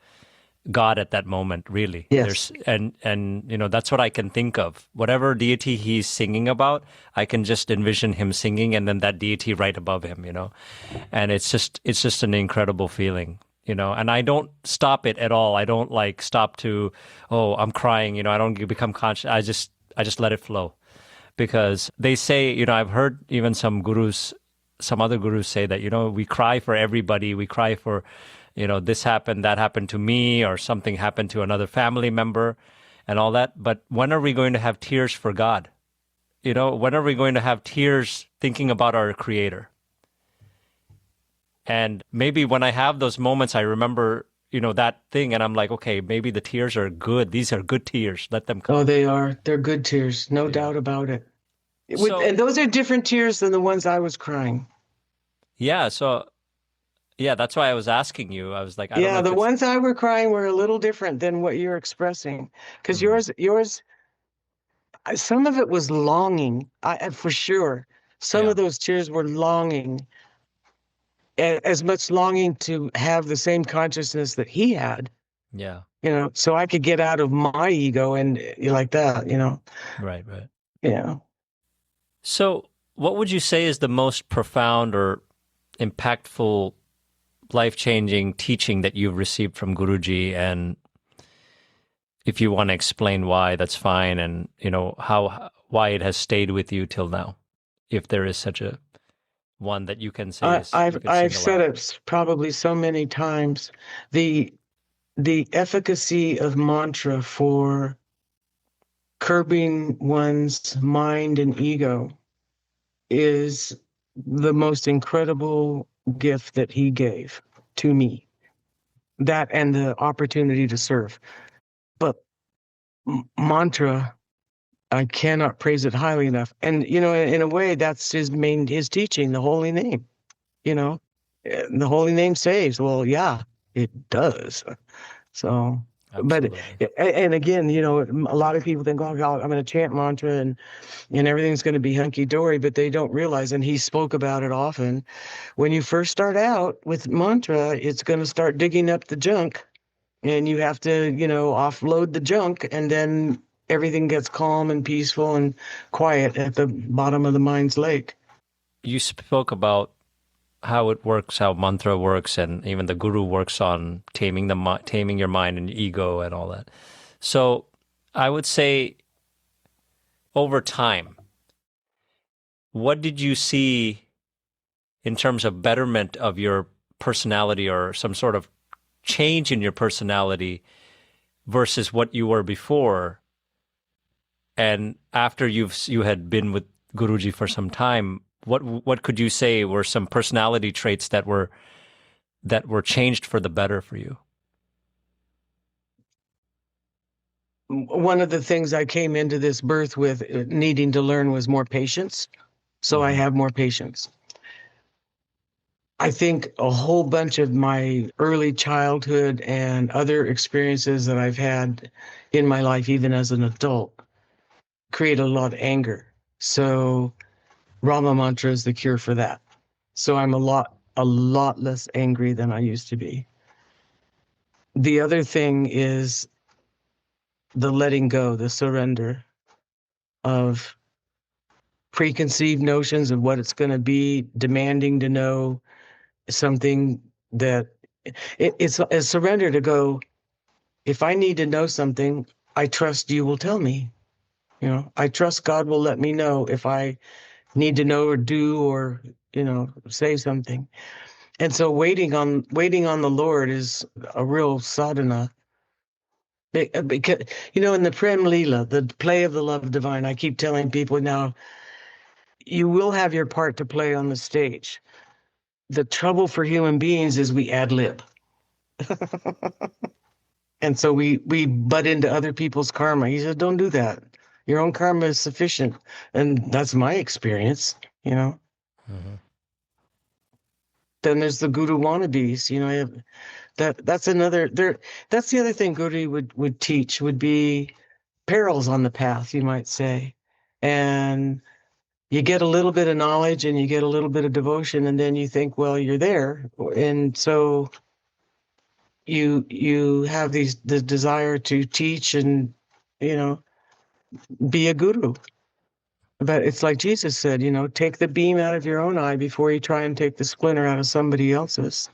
Speaker 2: God at that moment, really.
Speaker 3: Yes.
Speaker 2: And that's what I can think of. Whatever deity he's singing about, I can just envision him singing, and then that deity right above him, And it's just an incredible feeling. And I don't stop it at all. I don't stop to, I'm crying, I don't become conscious. I just let it flow, because they say, I've heard even some other gurus say that, we cry for everybody. We cry for, this happened, that happened to me, or something happened to another family member and all that. But when are we going to have tears for God? When are we going to have tears thinking about our Creator? And maybe when I have those moments, I remember, that thing, and I'm like, okay, maybe the tears are good. These are good tears. Let them come.
Speaker 3: Oh, they are. They're good tears. No doubt about it. And those are different tears than the ones I was crying.
Speaker 2: Yeah. So, that's why I was asking you. I was like, I don't know
Speaker 3: the ones I were crying were a little different than what you're expressing. Because yours, some of it was longing, for sure. Some of those tears were longing. As much longing to have the same consciousness that he had.
Speaker 2: Yeah.
Speaker 3: So I could get out of my ego and like that,
Speaker 2: Right.
Speaker 3: Yeah.
Speaker 2: So what would you say is the most profound or impactful, life-changing teaching that you've received from Guruji? And if you want to explain why, that's fine. And, why it has stayed with you till now, if there is such a one that you can say is,
Speaker 3: I've
Speaker 2: you could
Speaker 3: I've
Speaker 2: sing
Speaker 3: said
Speaker 2: aloud.
Speaker 3: it probably so many times. The efficacy of mantra for curbing one's mind and ego is the most incredible gift that he gave to me. That and the opportunity to serve. But mantra, I cannot praise it highly enough. And in a way, that's his teaching, the holy name. You know, the holy name saves. Well, yeah, it does. So, but
Speaker 2: Absolutely.
Speaker 3: and again, a lot of people think, oh God, I'm going to chant mantra and everything's going to be hunky dory, but they don't realize, and he spoke about it often. When you first start out with mantra, it's going to start digging up the junk, and you have to, offload the junk, and then everything gets calm and peaceful and quiet at the bottom of the mind's lake.
Speaker 2: You spoke about how it works, how mantra works, and even the guru works on taming your mind and ego and all that. So I would say over time, what did you see in terms of betterment of your personality or some sort of change in your personality versus what you were before? And after you had been with Guruji for some time, what could you say were some personality traits that were changed for the better for you?
Speaker 3: One of the things I came into this birth with needing to learn was more patience. So I have more patience. I think a whole bunch of my early childhood and other experiences that I've had in my life, even as an adult, create a lot of anger. So Rama mantra is the cure for that. So I'm a lot less angry than I used to be. The other thing is the letting go, the surrender of preconceived notions of what it's going to be, demanding to know something that it's a surrender to go, if I need to know something, I trust you will tell me. I trust God will let me know if I need to know or do or, say something. And so waiting on the Lord is a real sadhana. Because, in the Prem Lila, the play of the love divine, I keep telling people now, you will have your part to play on the stage. The trouble for human beings is we ad lib. And so we butt into other people's karma. He said, don't do that. Your own karma is sufficient. And that's my experience,
Speaker 2: Mm-hmm.
Speaker 3: Then there's the guru wannabes, that's another that's the other thing Guru would teach would be perils on the path, you might say. And you get a little bit of knowledge and you get a little bit of devotion, and then you think, well, you're there. And so you have the desire to teach and, be a guru. But it's like Jesus said, take the beam out of your own eye before you try and take the splinter out of somebody else's.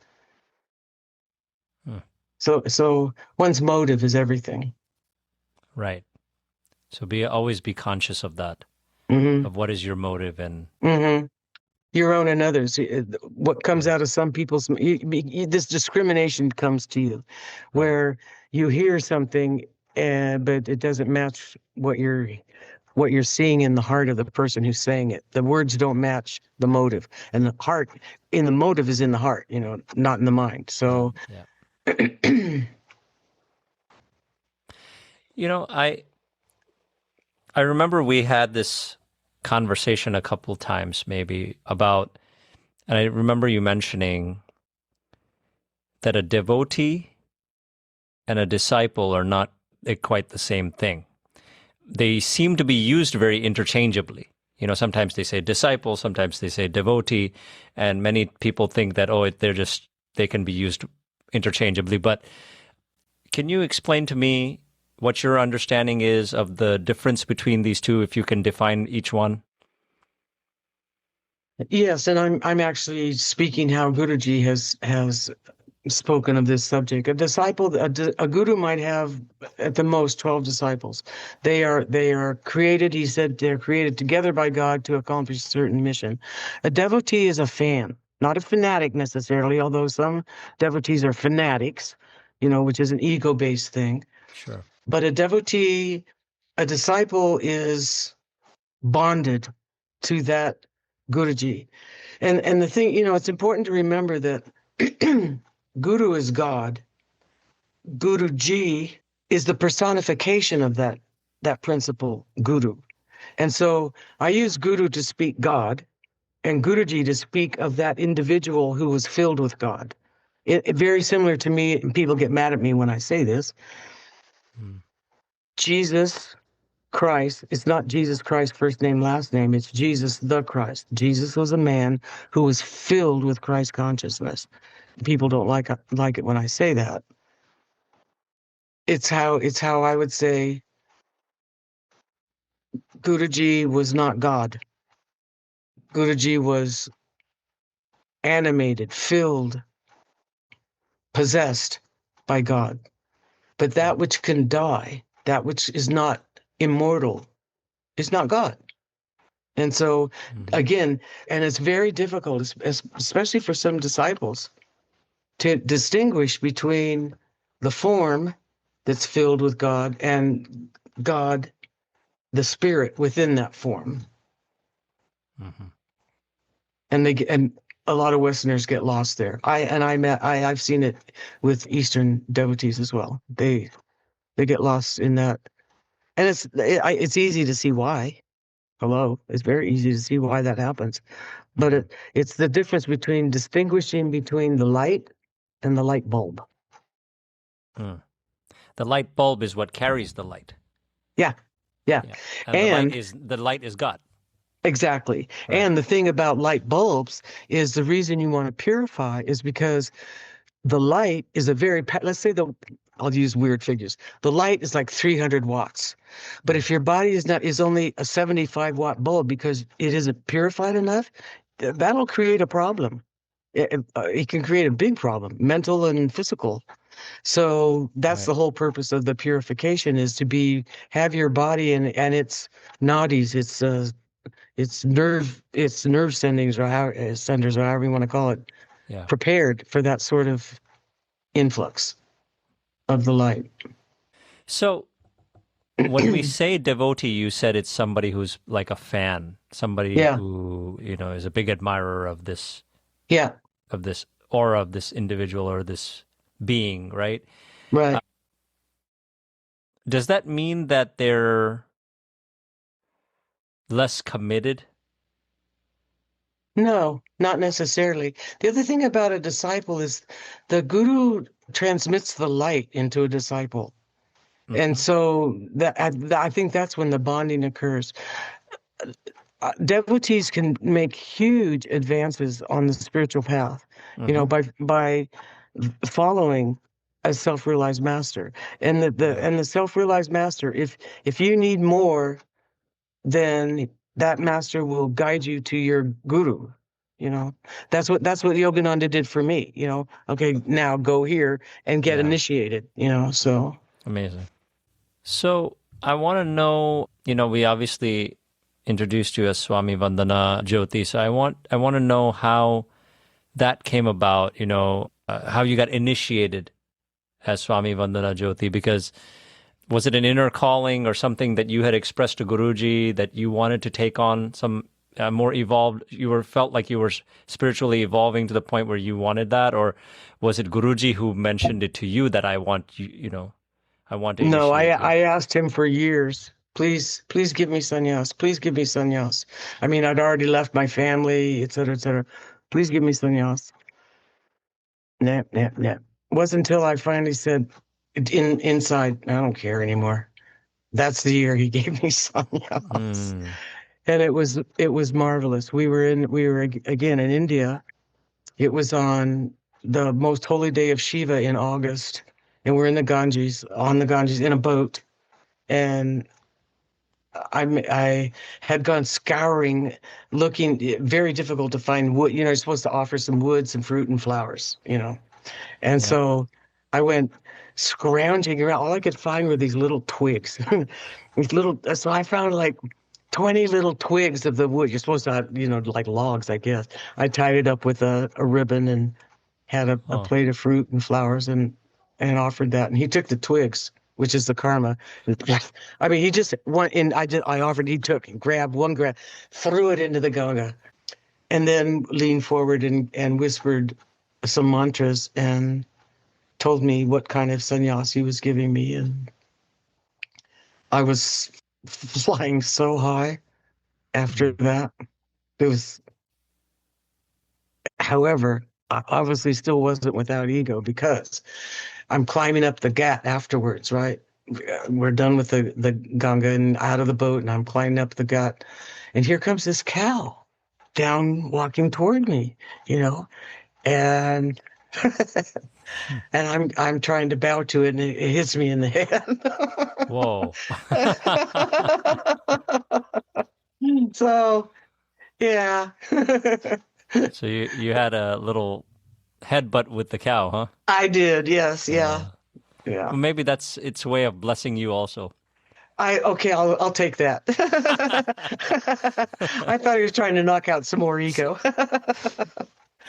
Speaker 3: So one's motive is everything.
Speaker 2: Right. So always be conscious of that, of what is your motive and
Speaker 3: your own and others. What comes out of some people's this discrimination comes to you, where you hear something, but it doesn't match what you're seeing in the heart of the person who's saying it. The words don't match the motive, and the heart in the motive is in the heart, not in the mind. So.
Speaker 2: Yeah. I remember we had this conversation a couple times maybe about, and I remember you mentioning that a devotee and a disciple are not quite the same thing. They seem to be used very interchangeably. Sometimes they say disciple, sometimes they say devotee, and many people think that, they can be used interchangeably. But can you explain to me what your understanding is of the difference between these two, if you can define each one?
Speaker 3: Yes, and I'm actually speaking how Guruji has spoken of this subject. A disciple, a guru might have at the most 12 disciples. They are created, he said, they're created together by God to accomplish a certain mission. A devotee is a fan, not a fanatic necessarily, although some devotees are fanatics, which is an ego-based thing.
Speaker 2: Sure.
Speaker 3: But a devotee, a disciple is bonded to that Guruji. And the thing, it's important to remember that Guru is God. Guruji is the personification of that principle, Guru. And so I use Guru to speak God and Guruji to speak of that individual who was filled with God. It very similar to me, and people get mad at me when I say this. Jesus Christ, it's not Jesus Christ, first name, last name. It's Jesus the Christ. Jesus was a man who was filled with Christ consciousness. People don't like it when I say that. It's how I would say Guruji was not God. Guruji was animated, filled, possessed by God. But that which can die, that which is not immortal, is not God. And so, again, and it's very difficult, especially for some disciples, to distinguish between the form that's filled with God and God, the spirit within that form. And a lot of Westerners get lost there. I've seen it with Eastern devotees as well. They get lost in that, and it's easy to see why. It's very easy to see why that happens, but it's the difference between distinguishing between the light and the light bulb.
Speaker 2: The light bulb is what carries the light.
Speaker 3: Yeah.
Speaker 2: And the light is God.
Speaker 3: Exactly. Right. And the thing about light bulbs is the reason you want to purify is because the light is let's say I'll use weird figures. The light is like 300 watts. But if your body is only a 75-watt bulb because it isn't purified enough, that'll create a problem. It can create a big problem, mental and physical. So that's the whole purpose of the purification, is to have your body and its nadis, its nerve senders or however you want to call it, prepared for that sort of influx of the light.
Speaker 2: So when we say devotee, you said it's somebody who's like a fan, somebody who, is a big admirer of this, of this aura of this individual or this being, right?
Speaker 3: Right.
Speaker 2: Does that mean that they're less committed?
Speaker 3: No, not necessarily. The other thing about a disciple is the guru transmits the light into a disciple. And so I think that's when the bonding occurs. Devotees can make huge advances on the spiritual path, by following a self-realized master. And the self-realized master, if you need more, then that master will guide you to your guru. That's what Yogananda did for me. Okay, now go here and get initiated. So
Speaker 2: amazing. So I want to know. We obviously introduced you as Swami Vandana Jyothi. So I want to know how that came about. How you got initiated as Swami Vandana Jyothi, because was it an inner calling or something that you had expressed to Guruji that you wanted to take on some more evolved? Felt like you were spiritually evolving to the point where you wanted that, or was it Guruji who mentioned it to you that I want you? I want to.
Speaker 3: No, I asked him for years. Please give me sannyas. Please give me sannyas. I mean, I'd already left my family, et cetera, et cetera. Please give me sannyas. Nah. It wasn't until I finally said, inside, I don't care anymore. That's the year he gave me sannyas. And it was marvelous. We were again in India. It was on the most holy day of Shiva in August, and we're on the Ganges in a boat, and I had gone scouring, looking. Very difficult to find wood. You're supposed to offer some wood, some fruit, and flowers. And
Speaker 2: Yeah.
Speaker 3: so I went scrounging around. All I could find were these little twigs. So I found like 20 little twigs of the wood. You're supposed to, like logs, I guess. I tied it up with a ribbon and had a
Speaker 2: Oh.
Speaker 3: plate of fruit and flowers and offered that. And he took the twigs, which is the karma. I mean, he just went in. I offered, he took, grabbed one, threw it into the Ganga, and then leaned forward and whispered some mantras and told me what kind of sannyas he was giving me. And I was flying so high after that. It was, however, I obviously still wasn't without ego, because I'm climbing up the ghat afterwards, right? We're done with the Ganga and out of the boat, and I'm climbing up the ghat, and here comes this cow walking toward me, and and I'm trying to bow to it, and it hits me in the head.
Speaker 2: Whoa.
Speaker 3: So, yeah.
Speaker 2: So you had a little headbutt with the cow, huh?
Speaker 3: I did, yes, yeah. Yeah.
Speaker 2: Well, maybe that's its way of blessing you also.
Speaker 3: Okay, I'll take that. I thought he was trying to knock out some more ego.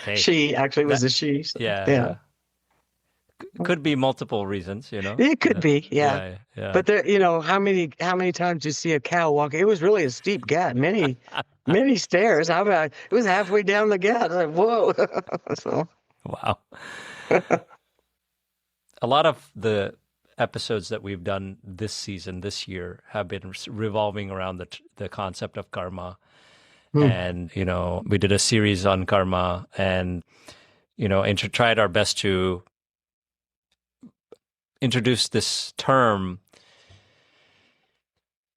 Speaker 2: Hey,
Speaker 3: She actually was a she. So,
Speaker 2: yeah. Could be multiple reasons,
Speaker 3: It could be, yeah.
Speaker 2: Yeah.
Speaker 3: But there, how many times you see a cow walking? It was really a steep ghat, many stairs. How about it was halfway down the ghat? I was like, whoa. So,
Speaker 2: Wow. A lot of the episodes that we've done this season, this year, have been revolving around the concept of karma. And, we did a series on karma and, tried our best to introduce this term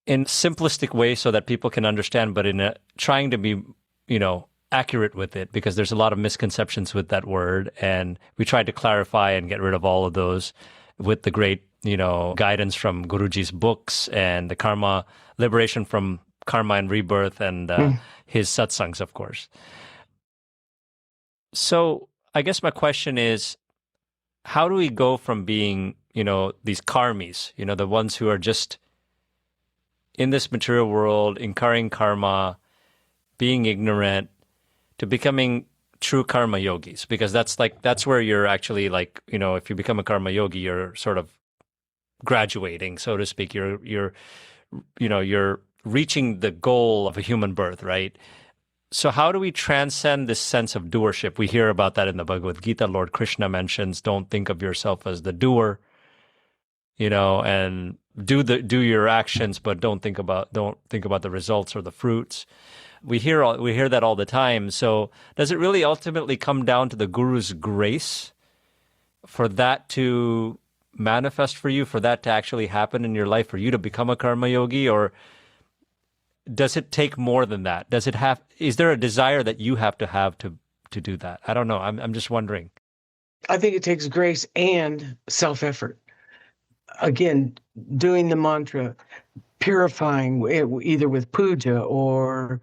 Speaker 2: in simplistic way so that people can understand, but in trying to be, accurate with it, because there's a lot of misconceptions with that word. And we tried to clarify and get rid of all of those with the great, guidance from Guruji's books and the karma, liberation from karma and rebirth, and his satsangs, of course. So I guess my question is, how do we go from being, these karmis, the ones who are just in this material world, incurring karma, being ignorant, to becoming true karma yogis? Because that's where you're actually if you become a karma yogi, you're sort of graduating, so to speak. You're reaching the goal of a human birth, right? So how do we transcend this sense of doership? We hear about that in the Bhagavad Gita. Lord Krishna mentions, don't think of yourself as the doer, and do your actions, but don't think about the results or the fruits. We hear that all the time. So does it really ultimately come down to the Guru's grace for that to manifest for you, for that to actually happen in your life, for you to become a karma yogi? Or does it take more than that? Is there a desire that you have to do that? I don't know. I'm just wondering.
Speaker 3: I think it takes grace and self-effort. Again, doing the mantra, purifying either with puja or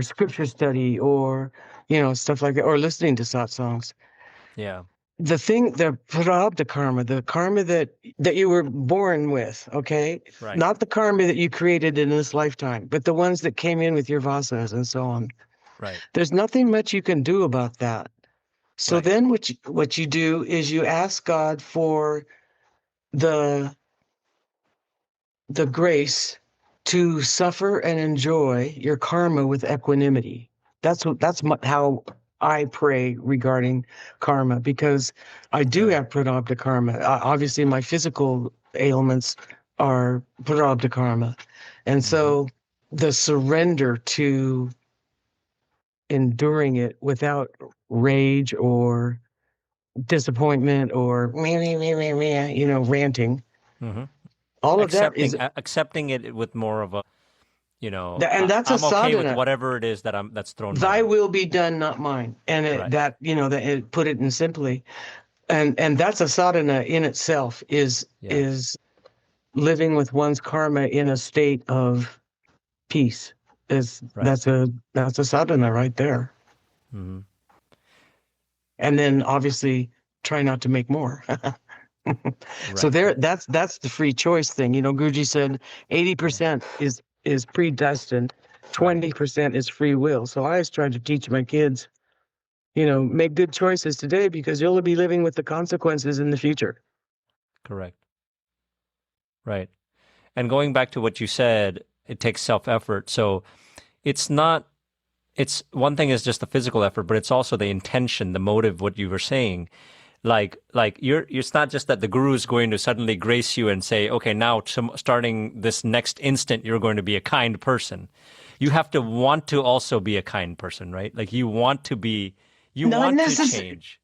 Speaker 3: scripture study or stuff like that, or listening to satsangs.
Speaker 2: Yeah.
Speaker 3: The prarabdha karma, the karma that you were born with, okay?
Speaker 2: Right.
Speaker 3: Not the karma that you created in this lifetime, but the ones that came in with your vasas and so on.
Speaker 2: Right.
Speaker 3: There's nothing much you can do about that. So
Speaker 2: Right.
Speaker 3: then what you do is you ask God for the grace to suffer and enjoy your karma with equanimity. That's how I pray regarding karma, because I do have prarabdha karma. Obviously, my physical ailments are prarabdha karma. And so the surrender to enduring it without rage or disappointment or ranting.
Speaker 2: Mm-hmm.
Speaker 3: All of that is
Speaker 2: accepting it with more of a,
Speaker 3: and that's
Speaker 2: I'm
Speaker 3: a
Speaker 2: okay
Speaker 3: sadhana.
Speaker 2: with whatever it is that's thrown.
Speaker 3: Thy will be done, not mine. And that put it in simply, and that's a sadhana in itself. Is living with one's karma in a state of peace. That's a sadhana right there.
Speaker 2: Mm-hmm.
Speaker 3: And then obviously try not to make more. So
Speaker 2: Right.
Speaker 3: that's the free choice thing. Guruji said 80% is predestined, 20% is free will. So I always try to teach my kids, make good choices today because you'll be living with the consequences in the future.
Speaker 2: Correct. Right. And going back to what you said, it takes self-effort. So it's one thing is just the physical effort, but it's also the intention, the motive, what you were saying. Like it's not just that the guru is going to suddenly grace you and say, okay, now starting this next instant, you're going to be a kind person. You have to want to also be a kind person, right? Like you want to change,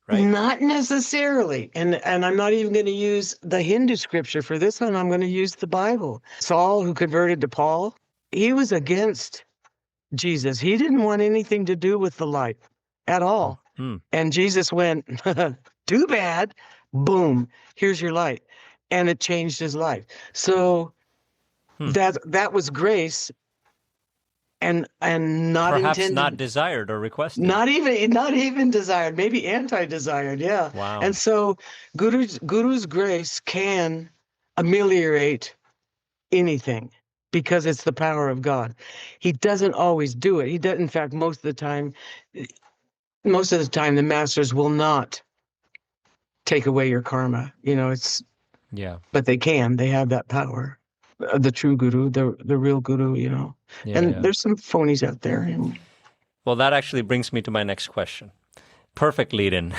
Speaker 2: right?
Speaker 3: Not necessarily. And I'm not even going to use the Hindu scripture for this one. I'm going to use the Bible. Saul, who converted to Paul, he was against Jesus. He didn't want anything to do with the light at all.
Speaker 2: Mm-hmm.
Speaker 3: And Jesus went, too bad. Boom, here's your light. And it changed his life. So that was grace. And not
Speaker 2: perhaps
Speaker 3: intended,
Speaker 2: not desired or requested.
Speaker 3: Not even desired, maybe anti-desired, yeah.
Speaker 2: Wow.
Speaker 3: And so Guru's grace can ameliorate anything because it's the power of God. He doesn't always do it. He does, in fact, most of the time the masters will not take away your karma. But they can. They have that power. The true guru, the real guru, there's some phonies out there.
Speaker 2: Well, that actually brings me to my next question. Perfect lead-in.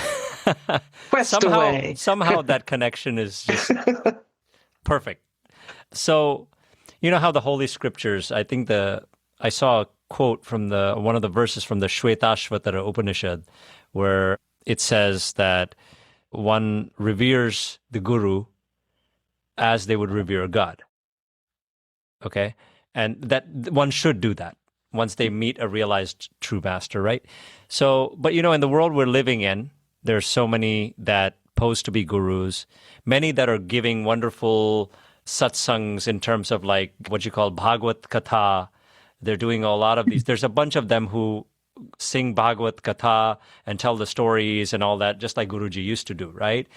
Speaker 2: Somehow that connection is just perfect. So, you know how the Holy Scriptures, I saw a quote from one of the verses from the Shvetashvatara Upanishad, where it says that one reveres the guru as they would revere God. Okay? And that one should do that once they meet a realized true master, right? So, but in the world we're living in, there's so many that pose to be gurus, many that are giving wonderful satsangs in terms of like what you call Bhagavad Katha. They're doing a lot of these. There's a bunch of them who sing Bhagavad Katha and tell the stories and all that, just like Guruji used to do, right?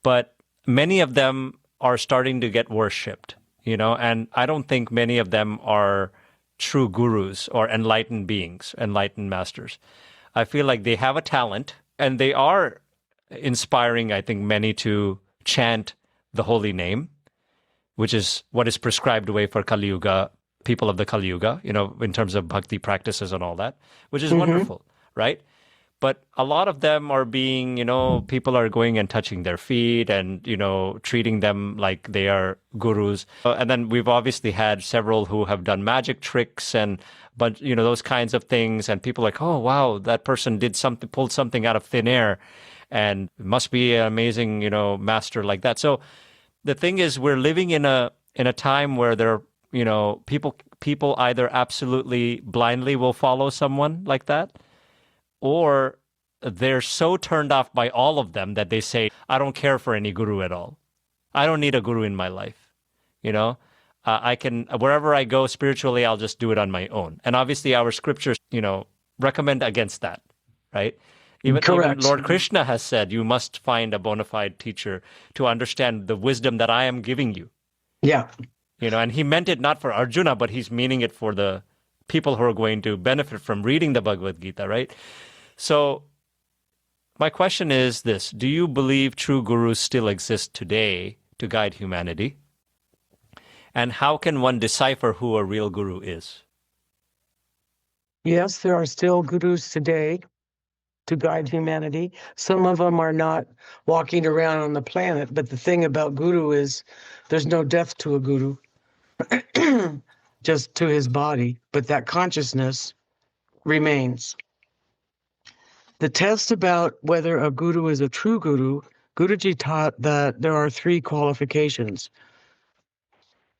Speaker 2: But many of them are starting to get worshipped. And I don't think many of them are true gurus or enlightened beings, enlightened masters. I feel like they have a talent and they are inspiring, I think, many to chant the holy name, which is what is prescribed way for Kali Yuga, people of the Kali Yuga, in terms of bhakti practices and all that, which is wonderful, right? But a lot of them are being, people are going and touching their feet and, treating them like they are gurus. And then we've obviously had several who have done magic tricks and, those kinds of things. And people are like, oh, wow, that person pulled something out of thin air and must be an amazing, master like that. So the thing is, we're living in a time where there are, people either absolutely blindly will follow someone like that, or they're so turned off by all of them that they say, I don't care for any guru at all. I don't need a guru in my life. I can, wherever I go spiritually, I'll just do it on my own. And obviously our scriptures, recommend against that, right? Even Lord Krishna has said, you must find a bona fide teacher to understand the wisdom that I am giving you.
Speaker 3: Yeah.
Speaker 2: And he meant it not for Arjuna, but he's meaning it for the people who are going to benefit from reading the Bhagavad Gita, right? So my question is this: do you believe true gurus still exist today to guide humanity? And how can one decipher who a real guru is?
Speaker 3: Yes, there are still gurus today to guide humanity. Some of them are not walking around on the planet, but the thing about guru is there's no death to a guru, just to his body, but that consciousness remains. The test about whether a guru is a true guru, Guruji taught that there are 3 qualifications.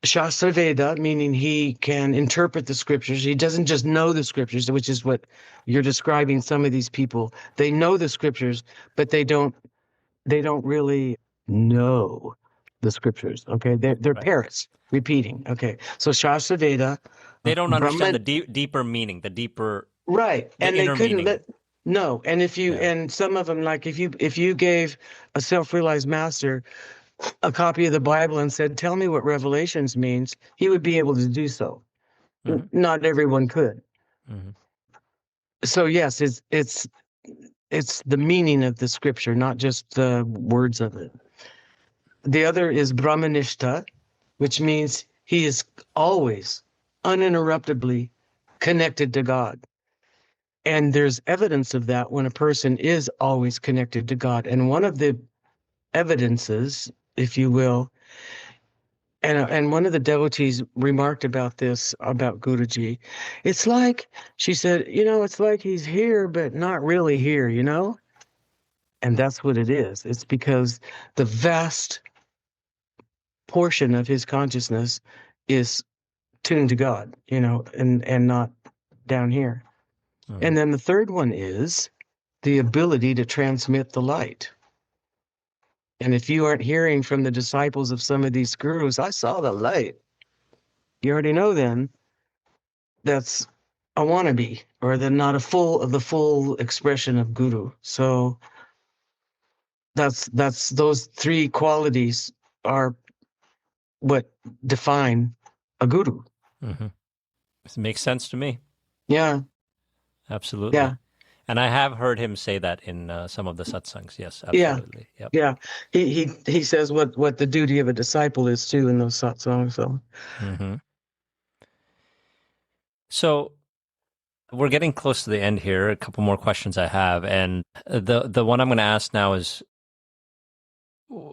Speaker 3: Shastra Veda, meaning he can interpret the scriptures. He doesn't just know the scriptures, which is what you're describing some of these people. They know the scriptures, but they don't really know the scriptures. Okay, they're right. Parrots repeating. Okay, so Shastra Veda.
Speaker 2: They don't understand the deeper meaning, the deeper
Speaker 3: right, and they couldn't. No. And if you,
Speaker 2: Yeah.
Speaker 3: and some of them, like if you gave a self-realized master a copy of the Bible and said, tell me what Revelations means, he would be able to do so.
Speaker 2: Hmm.
Speaker 3: Not everyone could.
Speaker 2: Hmm.
Speaker 3: So yes, it's the meaning of the scripture, not just the words of it. The other is Brahmanishta, which means he is always uninterruptedly connected to God. And there's evidence of that when a person is always connected to God. And one of the evidences, if you will, and one of the devotees remarked about this, about Guruji. It's like, she said, it's like he's here, but not really here, And that's what it is. It's because the vast portion of his consciousness is tuned to God, and not down here.
Speaker 2: Hmm.
Speaker 3: And then the third one is the ability to transmit the light. And if you aren't hearing from the disciples of some of these gurus, I saw the light. You already know then that's a wannabe, or they're not the full expression of guru. So that's those three qualities are what define a guru.
Speaker 2: Hmm. It makes sense to me.
Speaker 3: Yeah.
Speaker 2: Absolutely.
Speaker 3: Yeah.
Speaker 2: And I have heard him say that in some of the satsangs. Yes,
Speaker 3: Yeah.
Speaker 2: absolutely. Yep.
Speaker 3: Yeah. He says what the duty of a disciple is too in those satsangs. So
Speaker 2: Hmm. So we're getting close to the end here. A couple more questions I have, and the one I'm going to ask now is,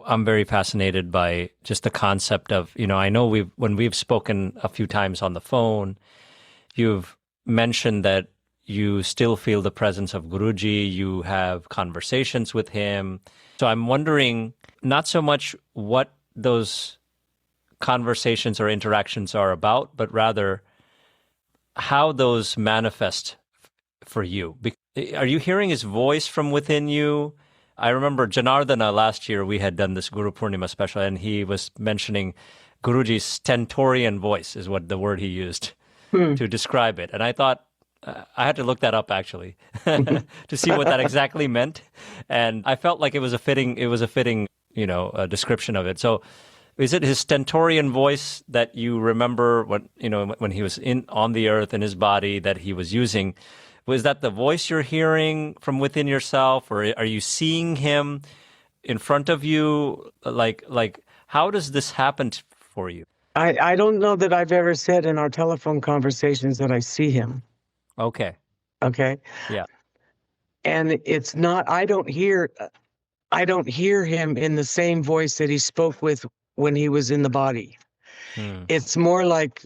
Speaker 2: I'm very fascinated by just the concept of, I know when we've spoken a few times on the phone, you've mentioned that you still feel the presence of Guruji, you have conversations with him. So I'm wondering not so much what those conversations or interactions are about, but rather how those manifest for you. Are you hearing his voice from within you? I remember Janardana last year, we had done this Guru Purnima special, and he was mentioning Guruji's stentorian voice is what the word he used to describe it. And I thought, I had to look that up actually to see what that exactly meant. And I felt like it was a fitting, description of it. So is it his stentorian voice that you remember when he was on the earth in his body that he was using? Was that the voice you're hearing from within yourself, or are you seeing him in front of you? Like how does this happen for you?
Speaker 3: I don't know that I've ever said in our telephone conversations that I see him.
Speaker 2: Okay.
Speaker 3: Okay.
Speaker 2: Yeah.
Speaker 3: And it's not, I don't hear him in the same voice that he spoke with when he was in the body. It's more like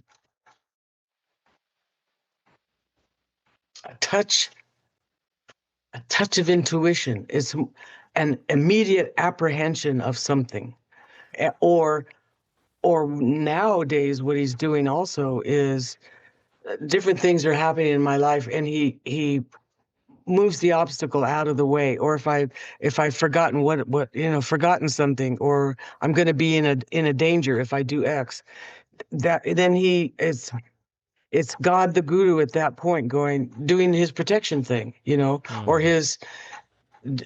Speaker 3: a touch of intuition. It's an immediate apprehension of something. Or nowadays what he's doing also is different things are happening in my life, and he moves the obstacle out of the way. Or if I've forgotten forgotten something, or I'm going to be in a danger if I do X, that then it's God the Guru at that point doing his protection thing, or his,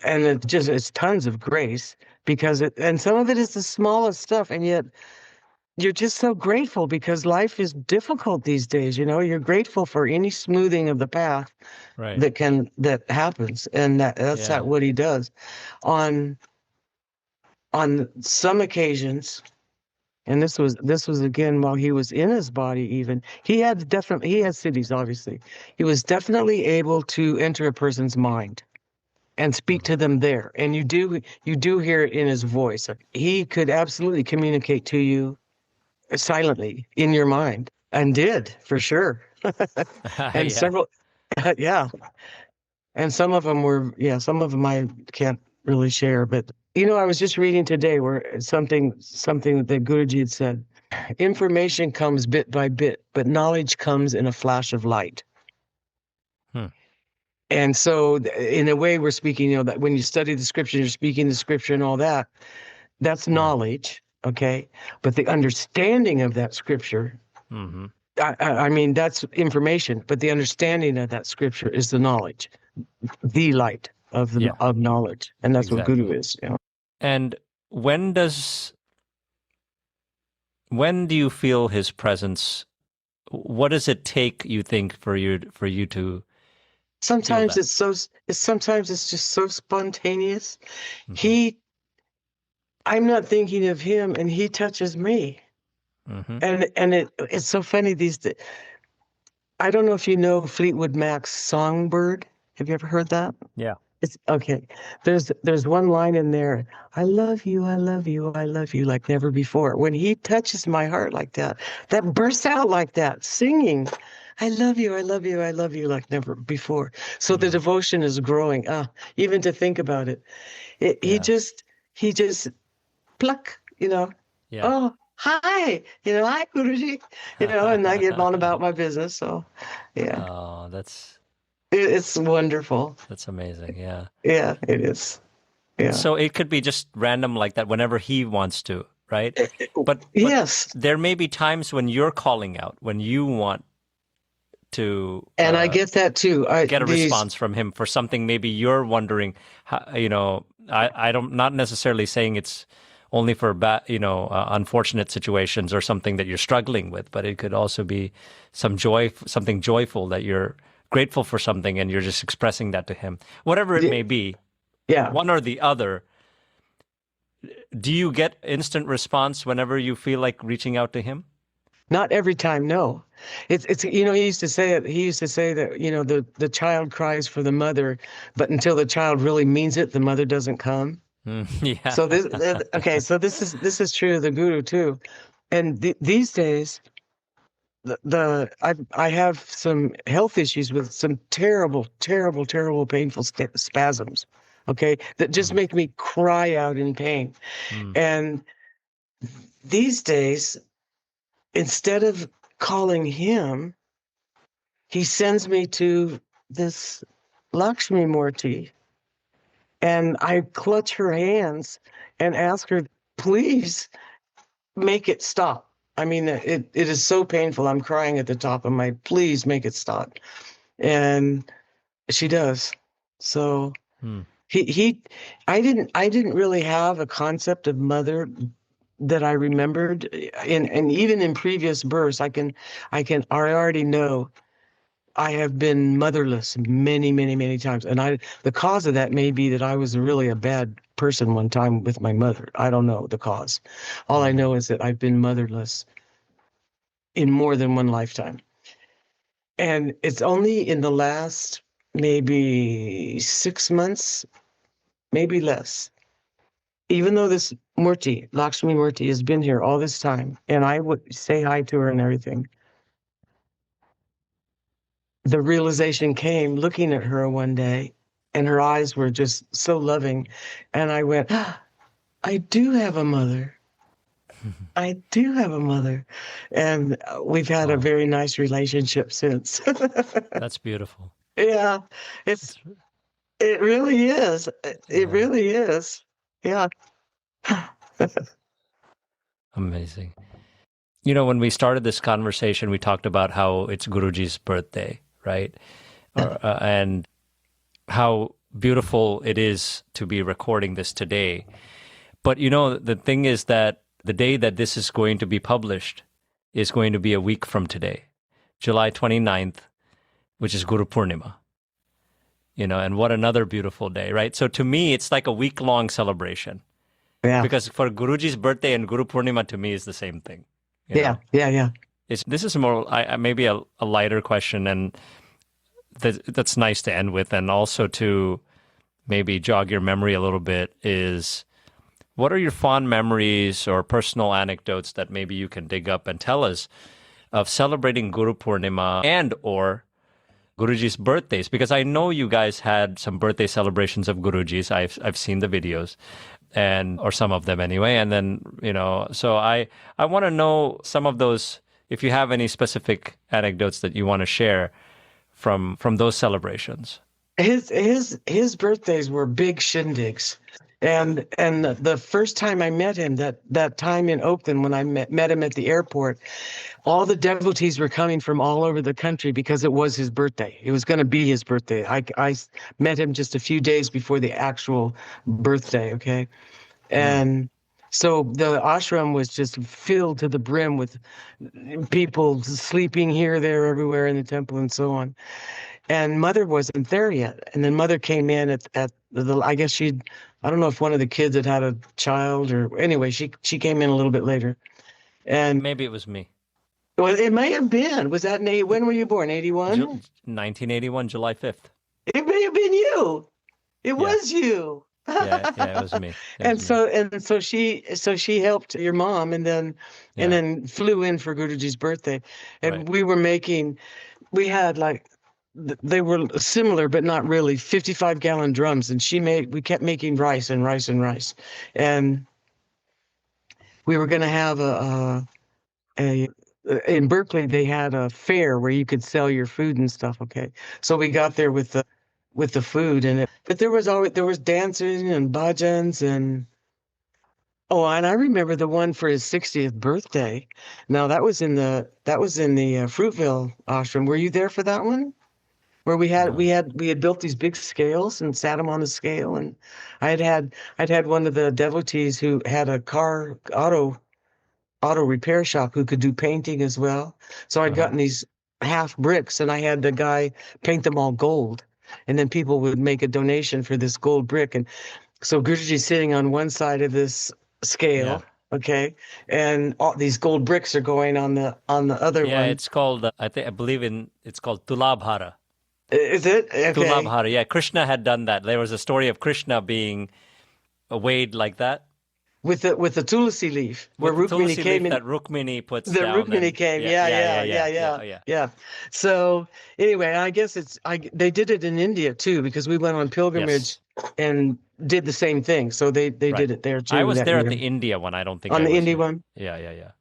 Speaker 3: and it's tons of grace, because and some of it is the smallest stuff, and yet you're just so grateful because life is difficult these days. You're grateful for any smoothing of the path
Speaker 2: Right.
Speaker 3: that happens, and that's
Speaker 2: Yeah.
Speaker 3: what he does. On some occasions, and this was again while he was in his body. Even he had cities. Obviously, he was definitely able to enter a person's mind and speak to them there. And you do hear it in his voice. He could absolutely communicate to you silently in your mind, and did for sure. And
Speaker 2: Yeah.
Speaker 3: several, yeah. And some of them I can't really share, but I was just reading today where something that Guruji had said: information comes bit by bit, but knowledge comes in a flash of light. And so in a way we're speaking, that when you study the scripture, you're speaking the scripture and all that, that's knowledge. Okay. But the understanding of that scripture, I mean, that's information, but the understanding of that scripture is the knowledge. the light of the
Speaker 2: Yeah.
Speaker 3: of knowledge, and that's what
Speaker 2: Exactly.
Speaker 3: Guru is. You know?
Speaker 2: And when do you feel his presence? What does it take, you think, for you to
Speaker 3: Sometimes
Speaker 2: that?
Speaker 3: sometimes it's just so spontaneous.
Speaker 2: Mhm.
Speaker 3: I'm not thinking of him, and he touches me,
Speaker 2: Mhm.
Speaker 3: and it's so funny these days. I don't know if you know Fleetwood Mac's Songbird. Have you ever heard that?
Speaker 2: Yeah.
Speaker 3: It's okay. There's one line in there. I love you, I love you, I love you like never before. When he touches my heart like that, that bursts out like that, singing. I love you, I love you, I love you like never before. So the devotion is growing. Even to think about it.
Speaker 2: Yeah.
Speaker 3: He just pluck,
Speaker 2: Yeah.
Speaker 3: oh, hi, hi, Guruji, and I get on about my business. So, yeah,
Speaker 2: Oh, that's
Speaker 3: it's wonderful.
Speaker 2: amazing. Yeah.
Speaker 3: Yeah, it is. Yeah.
Speaker 2: So it could be just random like that whenever he wants to, right? But
Speaker 3: Yes.
Speaker 2: there may be times when you're calling out, when you want to
Speaker 3: And I get that too.
Speaker 2: get a response from him for something maybe you're wondering, I don't, not necessarily saying it's only for unfortunate situations or something that you're struggling with, but it could also be something joyful that you're grateful for something and you're just expressing that to him. Whatever it may be,
Speaker 3: yeah.
Speaker 2: one or the other. Do you get instant response whenever you feel like reaching out to him?
Speaker 3: Not every time, no. It's he used to say it. He used to say that the child cries for the mother, but until the child really means it, the mother doesn't come.
Speaker 2: Yeah.
Speaker 3: So this is true of the Guru too, and these days, I have some health issues with some terrible, terrible, terrible, painful spasms. Okay, that just make me cry out in pain, and these days, instead of calling him, he sends me to this Lakshmi Murti, and I clutch her hands and ask her, please make it stop. I mean, it is so painful. I'm crying at the top of my, please make it stop. And she does. So I didn't really have a concept of mother that I remembered, and even in previous births, I already know I have been motherless many, many, many times, and the cause of that may be that I was really a bad person one time with my mother. I don't know the cause. All I know is that I've been motherless in more than one lifetime, and it's only in the last maybe 6 months, maybe less. Even though this Murti, Lakshmi Murti, has been here all this time, and I would say hi to her and everything, the realization came looking at her one day, and her eyes were just so loving. And I went, I do have a mother. I do have a mother. And we've had a very nice relationship since.
Speaker 2: That's beautiful.
Speaker 3: Yeah, it really is. It really is. Yeah.
Speaker 2: Amazing. When we started this conversation, we talked about how it's Guruji's birthday, right? And how beautiful it is to be recording this today. But, the thing is that the day that this is going to be published is going to be a week from today, July 29th, which is Guru Purnima. And what another beautiful day, right? So to me, it's like a week-long celebration.
Speaker 3: Yeah.
Speaker 2: Because for Guruji's birthday and Guru Purnima, to me, is the same thing.
Speaker 3: Yeah.
Speaker 2: This is more maybe a lighter question, and that's nice to end with, and also to maybe jog your memory a little bit is, what are your fond memories or personal anecdotes that maybe you can dig up and tell us of celebrating Guru Purnima and or Guruji's birthdays? Because I know you guys had some birthday celebrations of Guruji's. I've seen the videos, or some of them anyway. And then, so I want to know some of those, if you have any specific anecdotes that you want to share from those celebrations.
Speaker 3: His birthdays were big shindigs. And the first time I met him, that time in Oakland when I met him at the airport, all the devotees were coming from all over the country because it was his birthday. It was going to be his birthday. I met him just a few days before the actual birthday, okay? And so the ashram was just filled to the brim with people sleeping here, there, everywhere in the temple and so on. And Mother wasn't there yet. And then Mother came in at the, I guess I don't know if one of the kids had a child or, anyway, she came in a little bit later. And
Speaker 2: Maybe it was me.
Speaker 3: well, it may have been. Was that when were you born? 81?
Speaker 2: 1981, July 5th.
Speaker 3: It may have been you. It was you.
Speaker 2: Yeah, it was me.
Speaker 3: And so she helped your mom and then flew in for Guruji's birthday. And we had like, they were similar but not really, 55-gallon drums, and we kept making rice and rice and rice. And we were going to have in Berkeley, they had a fair where you could sell your food and stuff. Okay, so we got there with the food, but there was dancing and bhajans and and I remember the one for his 60th birthday. Now that was in the Fruitville ashram. Were you there for that one? Where we had built these big scales and sat him on the scale, and I'd had one of the devotees who had a auto repair shop who could do painting as well. So I'd gotten these half bricks, and I had the guy paint them all gold, and then people would make a donation for this gold brick. And so Guruji's sitting on one side of this scale, okay, and all these gold bricks are going on the other one.
Speaker 2: Yeah, it's called it's called Tulabhara.
Speaker 3: Is it? Okay.
Speaker 2: Tulabhara. Yeah, Krishna had done that. There was a story of Krishna being weighed like that.
Speaker 3: With the tulsi leaf, where Rukmini came in.
Speaker 2: That Rukmini puts
Speaker 3: the
Speaker 2: down.
Speaker 3: Rukmini came. Yeah. So anyway, I guess they did it in India too, because we went on pilgrimage and did the same thing. So they did it there too.
Speaker 2: I was there at the India one. I don't think
Speaker 3: on the India
Speaker 2: here.
Speaker 3: one.
Speaker 2: Yeah.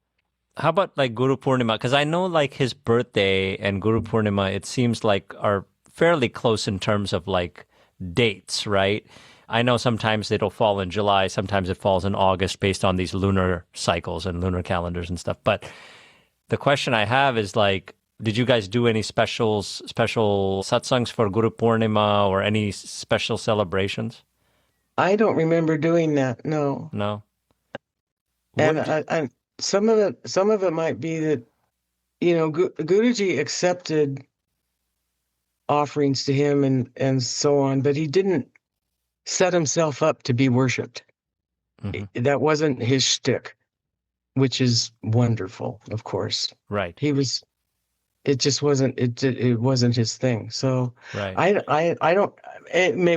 Speaker 2: How about like Guru Purnima? Because I know like his birthday and Guru Purnima, it seems like are fairly close in terms of like dates, right? I know sometimes it'll fall in July, sometimes it falls in August based on these lunar cycles and lunar calendars and stuff. But the question I have is like, did you guys do any special satsangs for Guru Purnima or any special celebrations?
Speaker 3: I don't remember doing that. No. And some of it might be that, Guruji accepted offerings to him and so on, but he didn't set himself up to be worshipped. Mm-hmm. That wasn't his shtick, which is wonderful, of course.
Speaker 2: Right.
Speaker 3: It just wasn't. It wasn't his thing. So
Speaker 2: right.
Speaker 3: I don't.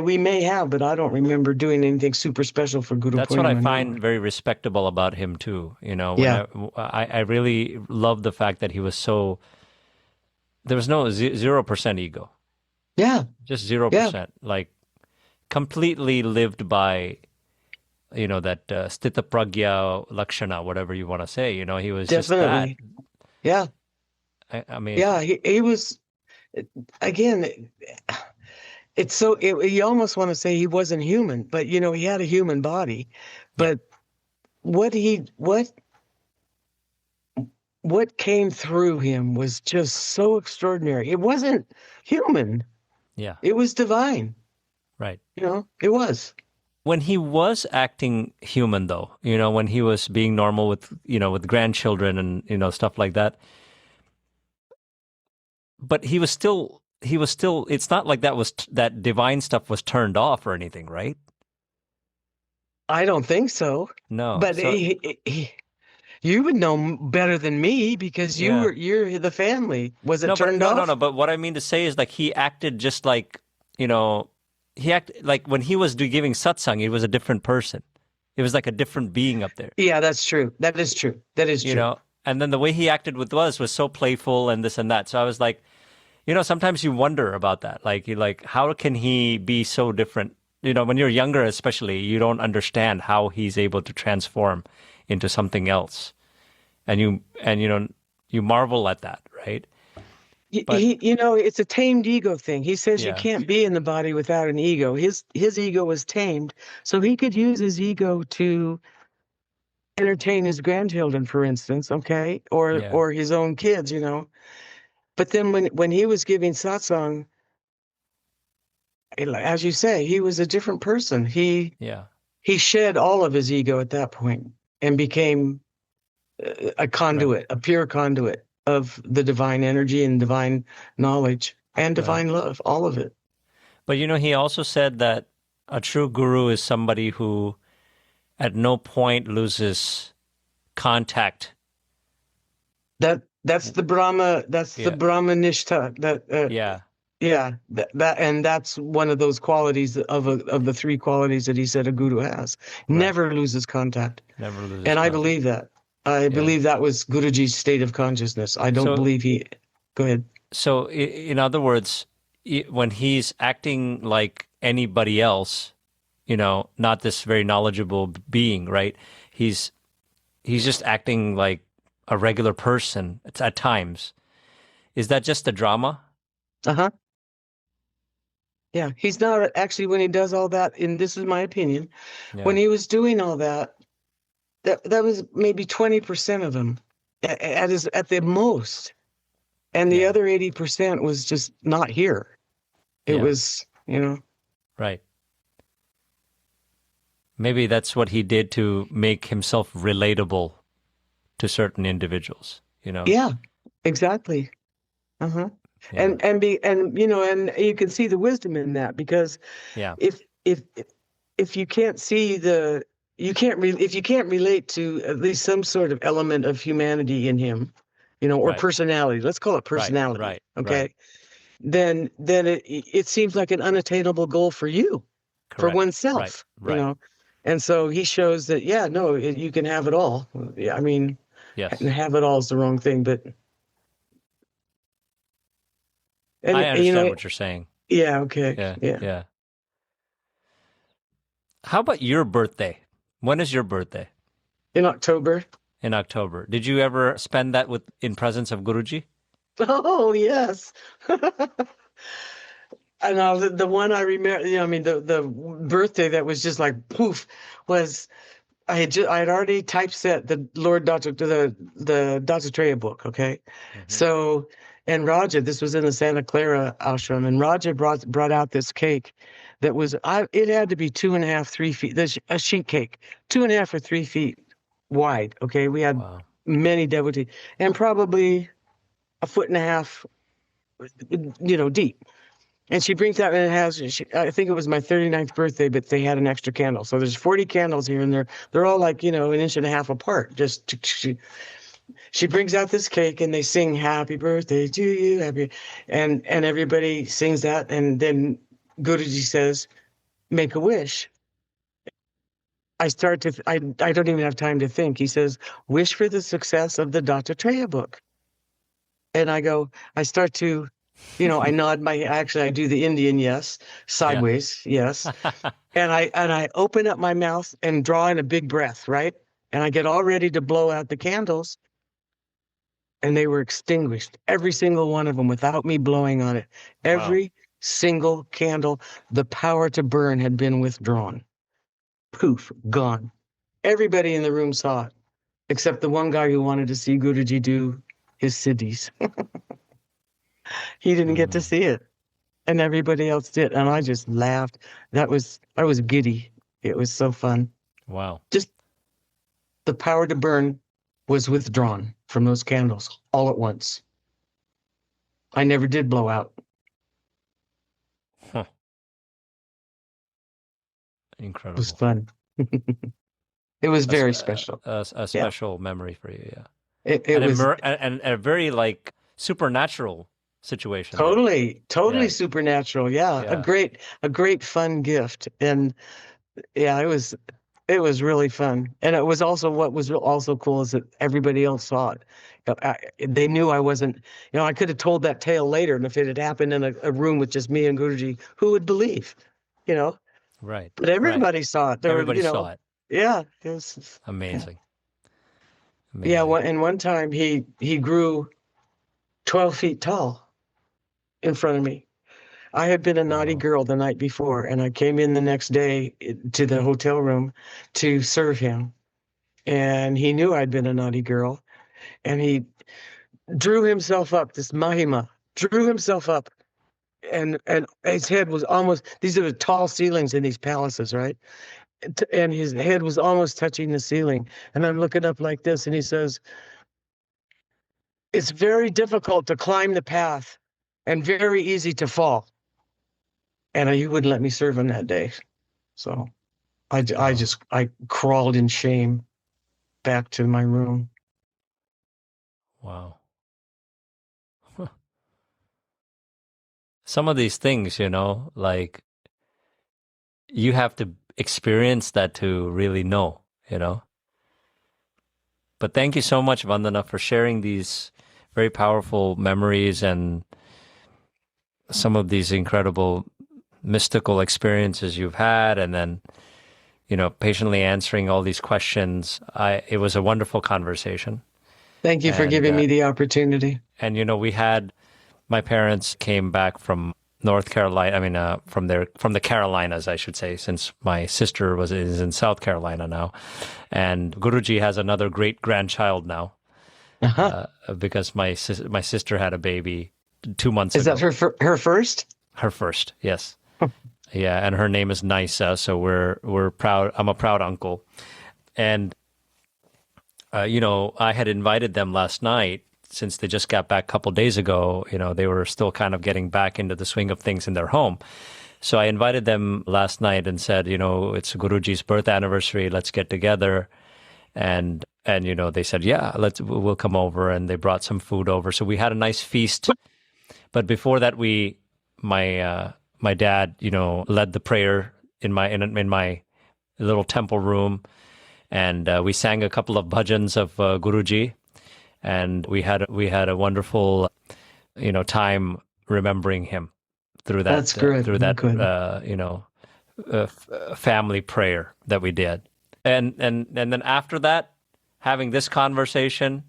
Speaker 3: We may have, but I don't remember doing anything super special for Guru.
Speaker 2: That's what I find very respectable about him too. I really love the fact that he was so. There was no 0% ego.
Speaker 3: Yeah.
Speaker 2: Just 0%. Like. Completely lived by, that sthita pragya lakshana, whatever you want to say. He was
Speaker 3: definitely.
Speaker 2: Just that.
Speaker 3: Yeah.
Speaker 2: I mean.
Speaker 3: Yeah, he was. Again, you almost want to say he wasn't human, but he had a human body. But what came through him was just so extraordinary. It wasn't human.
Speaker 2: Yeah.
Speaker 3: It was divine.
Speaker 2: Right.
Speaker 3: It was.
Speaker 2: When he was acting human, though, when he was being normal with grandchildren and, stuff like that. But he was still, it's not like that divine stuff was turned off or anything, right?
Speaker 3: I don't think so.
Speaker 2: No.
Speaker 3: But you would know better than me because you're the family. Was it turned off?
Speaker 2: No. But what I mean to say is like he acted just like, he acted like when he was giving satsang, he was a different person. It was like a different being up there.
Speaker 3: Yeah, that's true. That is true.
Speaker 2: And then the way he acted with was so playful and this and that. So I was like, sometimes you wonder about that. Like how can he be so different? When you're younger, especially, you don't understand how he's able to transform into something else, and you marvel at that, right? But
Speaker 3: It's a tamed ego thing. He says you
Speaker 2: yeah,
Speaker 3: can't be in the body without an ego. His ego was tamed, so he could use his ego to entertain his grandchildren, for instance, okay,
Speaker 2: yeah,
Speaker 3: or his own kids, you know. But then when he was giving satsang, as you say, he was a different person.
Speaker 2: yeah,
Speaker 3: He shed all of his ego at that point and became a
Speaker 2: right,
Speaker 3: conduit, a pure conduit of the divine energy and divine knowledge and
Speaker 2: right.
Speaker 3: divine love, all of it.
Speaker 2: But he also said that a true guru is somebody who at no point loses contact.
Speaker 3: That's the Brahma. That's the
Speaker 2: Yeah,
Speaker 3: Brahma Nishtha.
Speaker 2: yeah,
Speaker 3: Yeah, and that's one of those qualities of the three qualities that he said a guru has.
Speaker 2: right.
Speaker 3: Never loses contact,
Speaker 2: Never loses
Speaker 3: and I
Speaker 2: contact.
Speaker 3: believe that. I
Speaker 2: Yeah.
Speaker 3: believe that was Guruji's state of consciousness. I don't
Speaker 2: So,
Speaker 3: believe he. Go ahead.
Speaker 2: so in other words, when he's acting like anybody else, not this very knowledgeable being, right? He's just acting like a regular person at times. Is that just a drama?
Speaker 3: Uh-huh. Yeah, he's not actually when he does all that. And this is my opinion. When
Speaker 2: Yeah,
Speaker 3: he was doing all that, that was maybe 20% of him at the most, and the
Speaker 2: yeah,
Speaker 3: other 80% was just not here. It
Speaker 2: yeah,
Speaker 3: was,
Speaker 2: right. Maybe that's what he did to make himself relatable to certain individuals,
Speaker 3: yeah, exactly. Uh-huh.
Speaker 2: Yeah,
Speaker 3: And you can see the wisdom in that, because
Speaker 2: yeah,
Speaker 3: if if if you can't see if you can't relate to at least some sort of element of humanity in him, or
Speaker 2: right,
Speaker 3: personality, let's call it
Speaker 2: right,
Speaker 3: personality,
Speaker 2: right, right.
Speaker 3: okay, then it seems like an unattainable goal for you, for
Speaker 2: Correct. Right,
Speaker 3: oneself,
Speaker 2: right.
Speaker 3: and so he shows that, yeah, no, you can have it all. Yeah, I mean,
Speaker 2: Yes.
Speaker 3: have it all is the wrong thing, but
Speaker 2: I
Speaker 3: and
Speaker 2: understand what you're saying.
Speaker 3: yeah, okay,
Speaker 2: Yeah,
Speaker 3: yeah.
Speaker 2: yeah. How about your birthday? When is your birthday?
Speaker 3: In October.
Speaker 2: In October. Did you ever spend that in presence of Guruji?
Speaker 3: Oh, yes. And the one I remember, I mean, the birthday that was just like poof was I had already typeset the Lord Dr. the Dattatreya book, okay? So, and Raja, this was in the Santa Clara ashram, and Raja brought out this cake that was it had to be 2.5, 3 feet. A sheet cake, 2.5 or 3 feet wide. Okay, we had
Speaker 2: Wow.
Speaker 3: many devotees, and probably 1.5 foot, deep. And she brings that, and it has, I think it was my 39th birthday, but they had an extra candle. So there's 40 candles here, and they're all like, 1.5 inches apart. Just she brings out this cake, and they sing "Happy Birthday to you," and everybody sings that, and then Guruji says, "Make a wish." I don't even have time to think. He says, "Wish for the success of the Dattatreya book," and I start to. I nod I do the Indian yes,
Speaker 2: Yeah.
Speaker 3: sideways, yes. And I open up my mouth and draw in a big breath, right? And I get all ready to blow out the candles, and they were extinguished, every single one of them, without me blowing on it.
Speaker 2: Wow.
Speaker 3: Every single candle, the power to burn had been withdrawn. Poof, gone. Everybody in the room saw it, except the one guy who wanted to see Guruji do his siddhis. He didn't get to see it, and everybody else did, and I just laughed. I was giddy. It was so fun.
Speaker 2: Wow.
Speaker 3: Just the power to burn was withdrawn from those candles all at once. I never did blow out.
Speaker 2: Huh.
Speaker 3: It
Speaker 2: Incredible.
Speaker 3: was fun. It was very special.
Speaker 2: A special memory for you, yeah.
Speaker 3: It was
Speaker 2: and a very supernatural situation.
Speaker 3: totally
Speaker 2: Yeah.
Speaker 3: supernatural. Yeah,
Speaker 2: Yeah.
Speaker 3: a great fun gift, and yeah, it was really fun. And it was also, what was also cool is that everybody else saw it. They knew I wasn't. I could have told that tale later, and if it had happened in a room with just me and Guruji, who would believe?
Speaker 2: Right.
Speaker 3: But everybody saw it.
Speaker 2: Everybody saw it.
Speaker 3: Yeah, it was
Speaker 2: Amazing.
Speaker 3: yeah. One time he grew 12 feet tall. in front of me. I had been a naughty girl the night before, and I came in the next day to the hotel room to serve him. And he knew I'd been a naughty girl, and he drew himself up, this Mahima, drew himself up, and his head was almost, these are the tall ceilings in these palaces, right? And his head was almost touching the ceiling. And I'm looking up like this, and he says, it's very difficult to climb the path and very easy to fall. And he wouldn't let me serve him that day. So I crawled in shame back to my room.
Speaker 2: Wow. Some of these things, like you have to experience that to really know, But thank you so much, Vandana, for sharing these very powerful memories and some of these incredible mystical experiences you've had, and then, patiently answering all these questions. It was a wonderful conversation.
Speaker 3: Thank you for giving me the opportunity.
Speaker 2: And, my parents came back from North Carolina, from the Carolinas, I should say, since my sister is in South Carolina now. And Guruji has another great grandchild now, because my sister had a baby 2 months ago.
Speaker 3: Is that her first?
Speaker 2: Her first, yes. Yeah, and her name is Nisa, so we're proud. I'm a proud uncle. And, I had invited them last night, since they just got back a couple days ago. They were still kind of getting back into the swing of things in their home. So I invited them last night and said, it's Guruji's birth anniversary, let's get together. And they said, yeah, we'll come over. And they brought some food over. So we had a nice feast. But before that, my dad, led the prayer in my little temple room. And we sang a couple of bhajans of Guruji. And we had a wonderful, time remembering him through that.
Speaker 3: That's good.
Speaker 2: Through that, family prayer that we did. And then after that, having this conversation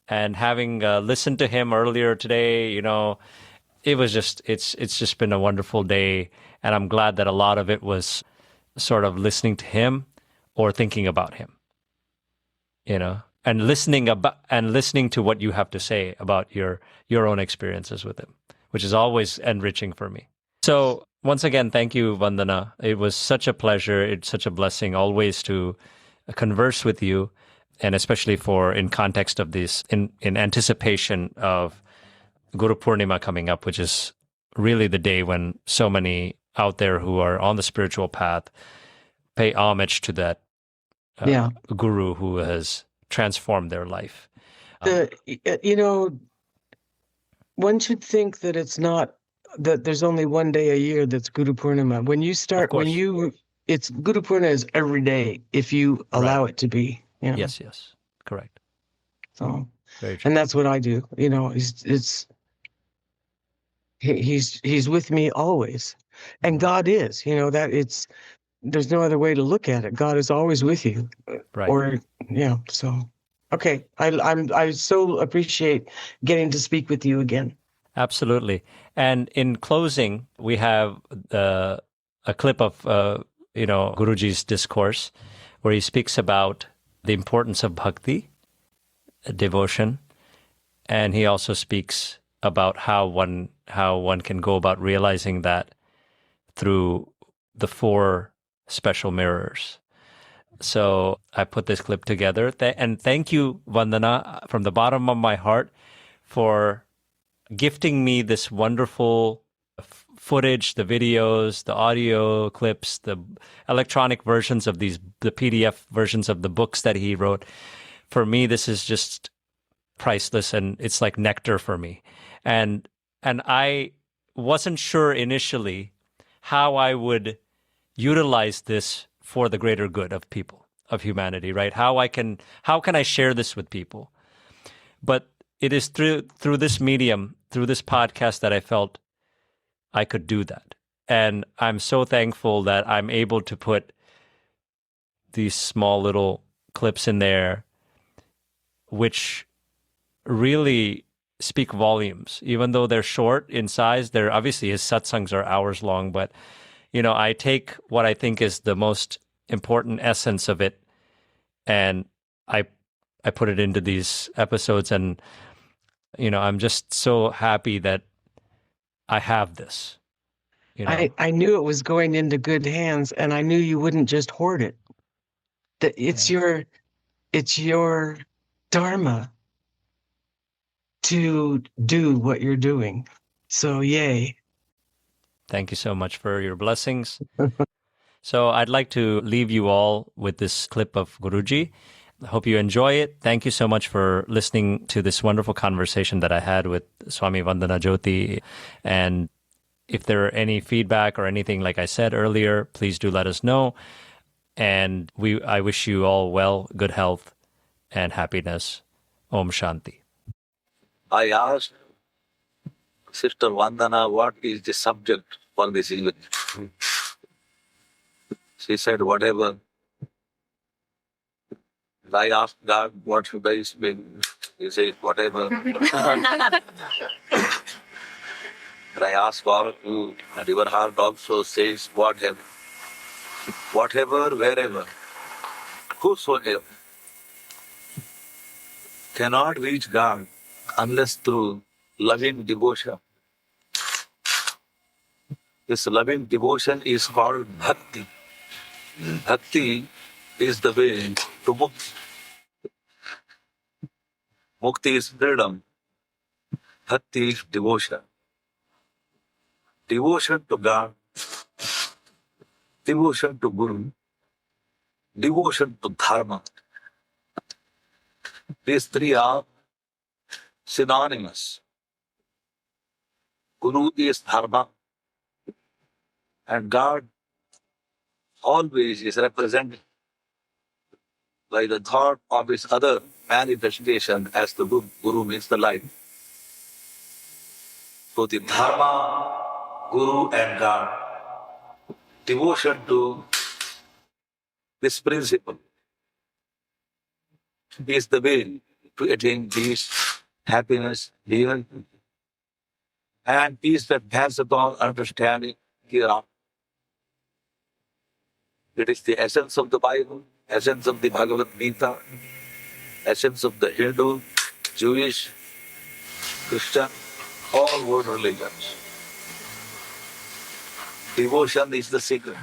Speaker 2: and having listened to him earlier today, it was it's just been a wonderful day. And I'm glad that a lot of it was sort of listening to him or thinking about him, and listening to what you have to say about your own experiences with him, which is always enriching for me. So once again, thank you, Vandana. It was such a pleasure. It's such a blessing always to converse with you, and especially in context of this, in anticipation of Guru Purnima coming up, which is really the day when so many out there who are on the spiritual path pay homage to that guru who has transformed their life.
Speaker 3: One should think that it's not, that there's only one day a year that's Guru Purnima. When you start, it's Guru Purnima is every day if you allow it to be.
Speaker 2: Yes, correct.
Speaker 3: So,
Speaker 2: very true.
Speaker 3: And that's what I do. He's with me always, and God is. There's no other way to look at it. God is always with you.
Speaker 2: Right.
Speaker 3: So, okay. I so appreciate getting to speak with you again.
Speaker 2: Absolutely. And in closing, we have a clip of, Guruji's discourse where he speaks about the importance of bhakti, devotion, and he also speaks about how one can go about realizing that through the 4 special mirrors. So I put this clip together. And thank you, Vandana, from the bottom of my heart for gifting me this wonderful footage, the videos, the audio clips, the electronic versions of the PDF versions of the books that he wrote. For me, this is just priceless, and it's like nectar for me. And I wasn't sure initially how I would utilize this for the greater good of people, of humanity, right? How can I share this with people? But it is through this medium, through this podcast, that I felt I could do that. And I'm so thankful that I'm able to put these small little clips in there, which really speak volumes. Even though they're short in size, they're obviously his satsangs are hours long, but I take what I think is the most important essence of it, and I put it into these episodes, and I'm just so happy that I have this.
Speaker 3: I knew it was going into good hands, and I knew you wouldn't just hoard it. That it's your dharma to do what you're doing. So yay.
Speaker 2: Thank you so much for your blessings. So I'd like to leave you all with this clip of Guruji. I hope you enjoy it. Thank you so much for listening to this wonderful conversation that I had with Swami Vandana Jyothi. And if there are any feedback or anything, like I said earlier, please do let us know. And I wish you all well, good health, and happiness. Om Shanti.
Speaker 1: I asked Sister Vandana, what is the subject for this evening? She said, whatever. I asked God, what should I speak? He said, whatever. And I asked all of you, and your heart also says, whatever. Whatever, wherever, whosoever cannot reach God unless through loving devotion. This loving devotion is called Bhakti. Bhakti is the way to Mukti. Mukti is freedom. Bhakti is devotion. Devotion to God, devotion to Guru, devotion to Dharma. These three are synonymous. Guru is Dharma, and God always is represented by the thought of his other manifestation as the Guru. Guru means the light. So the Dharma, Guru and God, devotion to this principle is the way to attain peace, happiness here, and peace that passeth all understanding hereafter. It is the essence of the Bible, essence of the Bhagavad Gita, essence of the Hindu, Jewish, Christian, all world religions. Devotion is the secret.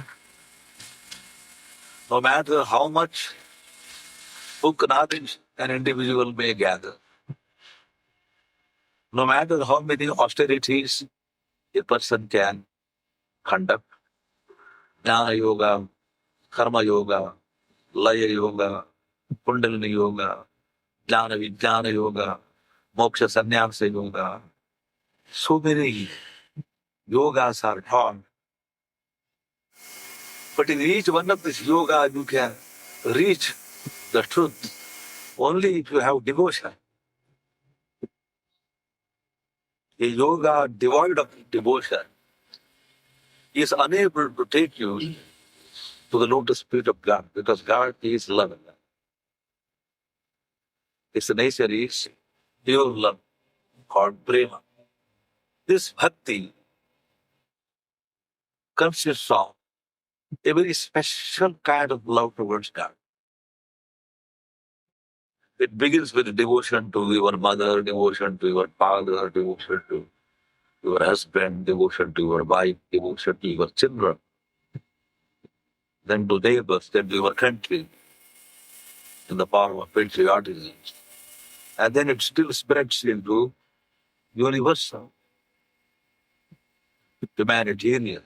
Speaker 1: No matter how much book knowledge an individual may gather, no matter how many austerities a person can conduct, Jnana Yoga, Karma Yoga, Laya Yoga, Kundalini Yoga, Jnana Vijnana Yoga, Moksha Sannyasa Yoga, so many yogas are taught. But in each one of these yoga, you can reach the truth only if you have devotion. A yoga devoid of devotion is unable to take you to the lotus feet of God, because God is love. Its nature is pure love, called Prema. This Bhakti consists of a very special kind of love towards God. It begins with devotion to your mother, devotion to your father, devotion to your husband, devotion to your wife, devotion to your children, then to neighbors, then to your country, in the form of patriotism. And then it still spreads into universal, humanitarian.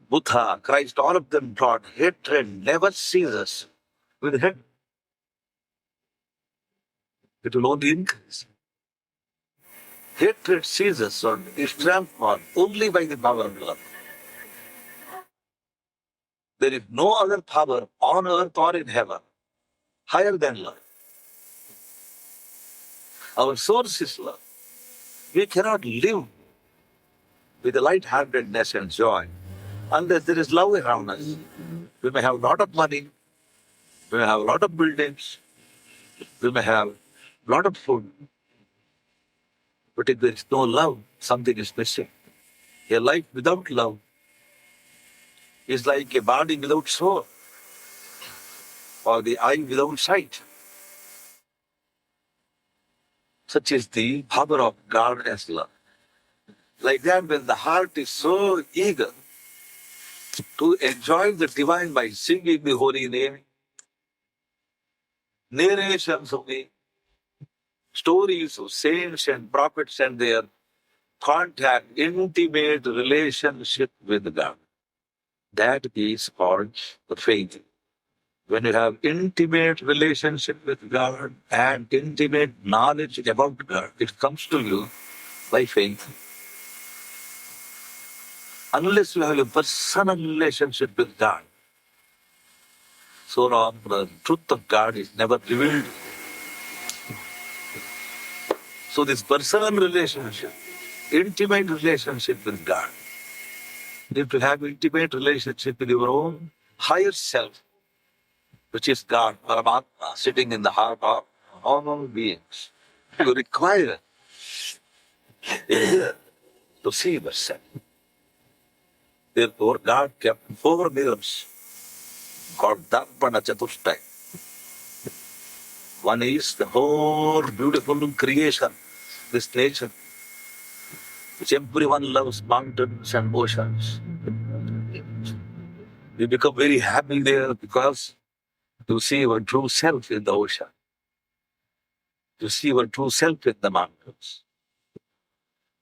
Speaker 1: Buddha, Christ, all of them taught hatred never ceases. With hatred, it will only increase. Hatred ceases or is transformed only by the power of love. There is no other power on earth or in heaven higher than love. Our source is love. We cannot live with a light-heartedness and joy unless there is love around us. We may have a lot of money, we may have a lot of buildings, we may have a lot of food. But if there is no love, something is missing. A life without love is like a body without soul, or the eye without sight. Such is the power of God as love. Like that, when the heart is so eager to enjoy the divine by singing the holy name, narrations of the stories of saints and prophets and their contact, intimate relationship with God, that is called the faith. When you have intimate relationship with God and intimate knowledge about God, it comes to you by faith. Unless you have a personal relationship with God, so long the truth of God is never revealed. So this personal relationship, intimate relationship with God, you have to have intimate relationship with your own higher self, which is God, Paramatma, sitting in the heart of all beings. You require to see yourself. Therefore, God kept 4 mirrors called Darpanas. One is the whole beautiful creation, this nature, which everyone loves, mountains and oceans. We become very happy there because you see your true self in the ocean. You see your true self in the mountains.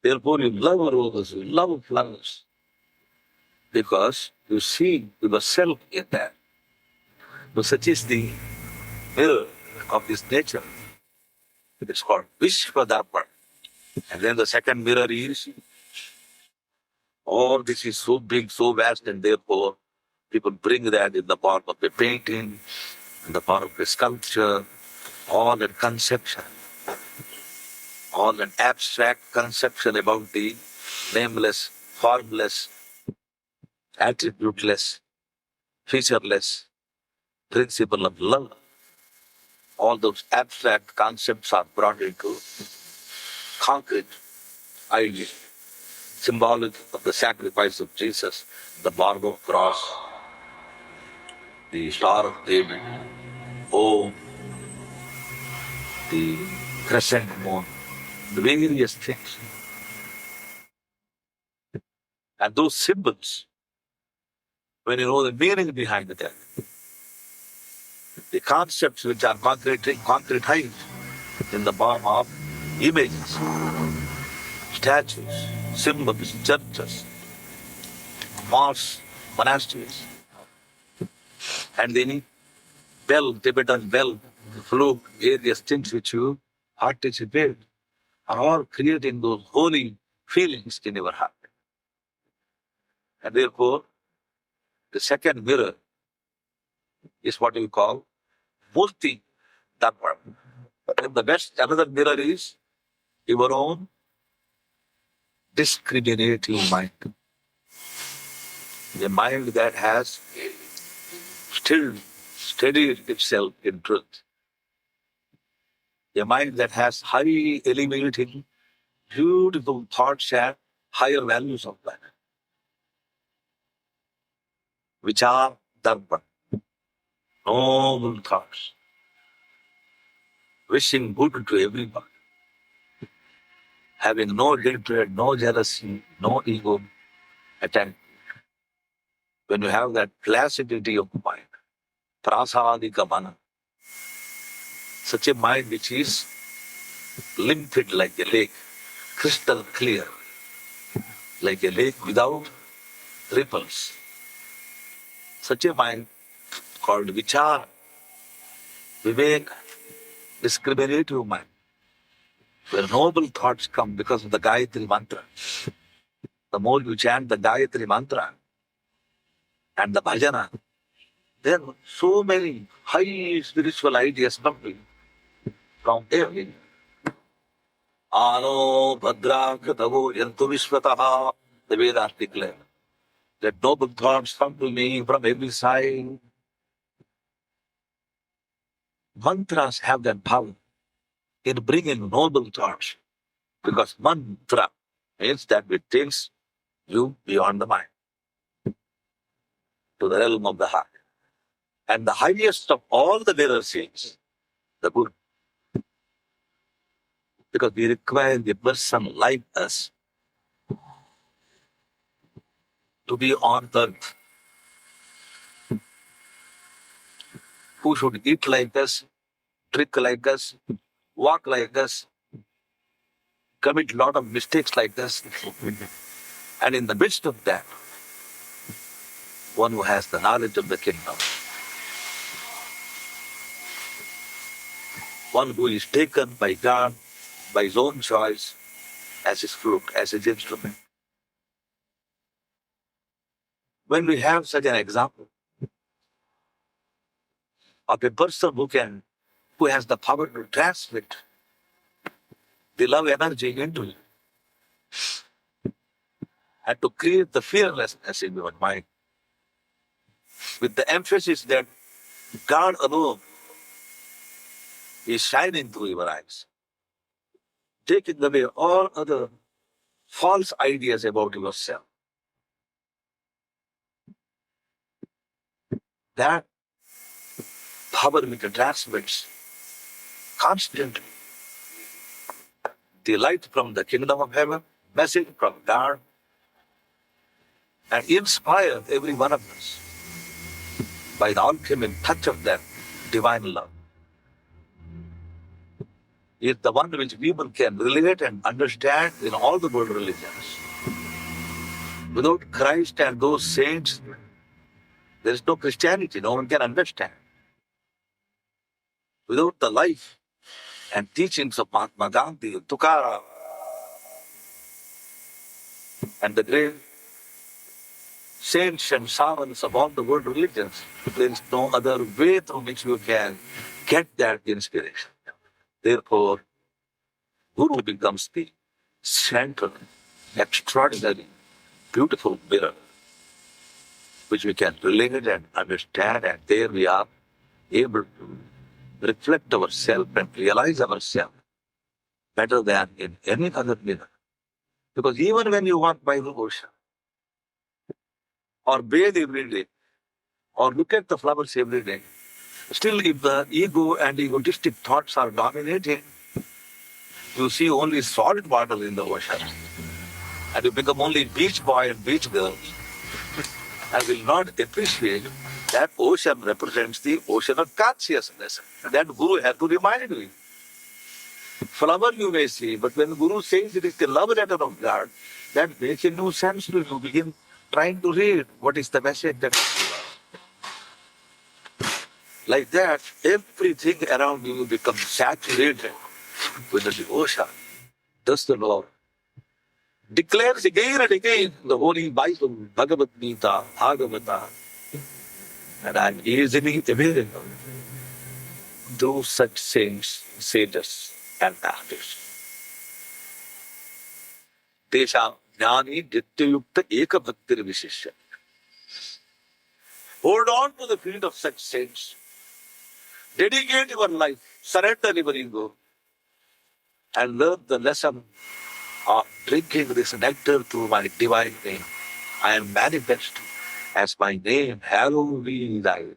Speaker 1: Therefore, you love roses, you love flowers, because you see yourself in that. So such is the mirror of this nature. It is called Vishvadarpan. And then the second mirror is, all this is so big, so vast, and therefore people bring that in the form of a painting, in the form of a sculpture, all a conception, all an abstract conception about the nameless, formless, attributeless, featureless principle of love. All those abstract concepts are brought into concrete ideas, symbolic of the sacrifice of Jesus, the marble cross, the Star of David, Om, the crescent moon, the various things. And those symbols, when you know the meaning behind them, the concepts which are concretized in the form of images, statues, symbols, churches, mosques, monasteries, and the bell, Tibetan bell, flute, various things which you participate, are all creating those holy feelings in your heart. And therefore, the second mirror is what we call Murti Darpan. And the best, another mirror is your own discriminative mind. A mind that has still steadied itself in truth. A mind that has high elevating, beautiful thoughts and higher values of life, which are Darpan, noble thoughts, wishing good to everyone, having no hatred, no jealousy, no ego attached. When you have that placidity of mind, prasadika mana, such a mind which is limpid like a lake, crystal clear, like a lake without ripples. Such a mind called vichara, vivek, discriminative mind, where noble thoughts come because of the Gayatri mantra. The more you chant the Gayatri mantra and the bhajana, then so many high spiritual ideas come to you from every. Ano bhadra kritavo yantu vishvataha, the Vedas declare. That noble thoughts come to me from every side. Mantras have that power in bringing noble thoughts. Because mantra means that which takes you beyond the mind, to the realm of the heart. And the highest of all the mirror scenes, the Guru. Because we require a person like us to be on earth, who should eat like us, drink like us, walk like us, commit a lot of mistakes like us. And in the midst of that, one who has the knowledge of the kingdom, one who is taken by God, by his own choice, as his fruit, as his instrument. When we have such an example of a person who has the power to transmit the love energy into you and to create the fearlessness in your mind, with the emphasis that God alone is shining through your eyes, taking away all other false ideas about yourself. That power which transmits constantly the light from the kingdom of heaven, message from God, and inspire every one of us by the ultimate touch of that divine love, is the one which people can relate and understand in all the world religions. Without Christ and those saints, there is no Christianity. No one can understand. Without the life and teachings of Mahatma Gandhi, Tukaram, and the great saints and shamans of all the world religions, there is no other way through which you can get that inspiration. Therefore, Guru becomes the central, extraordinary, beautiful mirror which we can relate and understand, and there we are able to reflect ourselves and realize ourselves better than in any other mirror. Because even when you walk by the ocean, or bathe every day, or look at the flowers every day, still if the ego and egotistic thoughts are dominating, you see only salt water in the ocean. And you become only beach boy and beach girl, and will not appreciate that ocean represents the ocean of consciousness. That Guru had to remind you. Flower you may see, but when Guru says it is the love letter of God, that makes a new sense to you. Begin trying to read what is the message that like that, everything around you becomes saturated with the devotion. Thus the Lord declares again and again the Holy Bible, Bhagavad Gita, Bhagavata, and I'm easily available to such saints, sages, and artists. Tesham jnani nityayukta eka bhaktir vishishya. Hold on to the feet of such saints. Dedicate your life, surrender your ego, and learn the lesson of drinking this nectar through my divine name. I am manifest as my name, hallowed be thy name.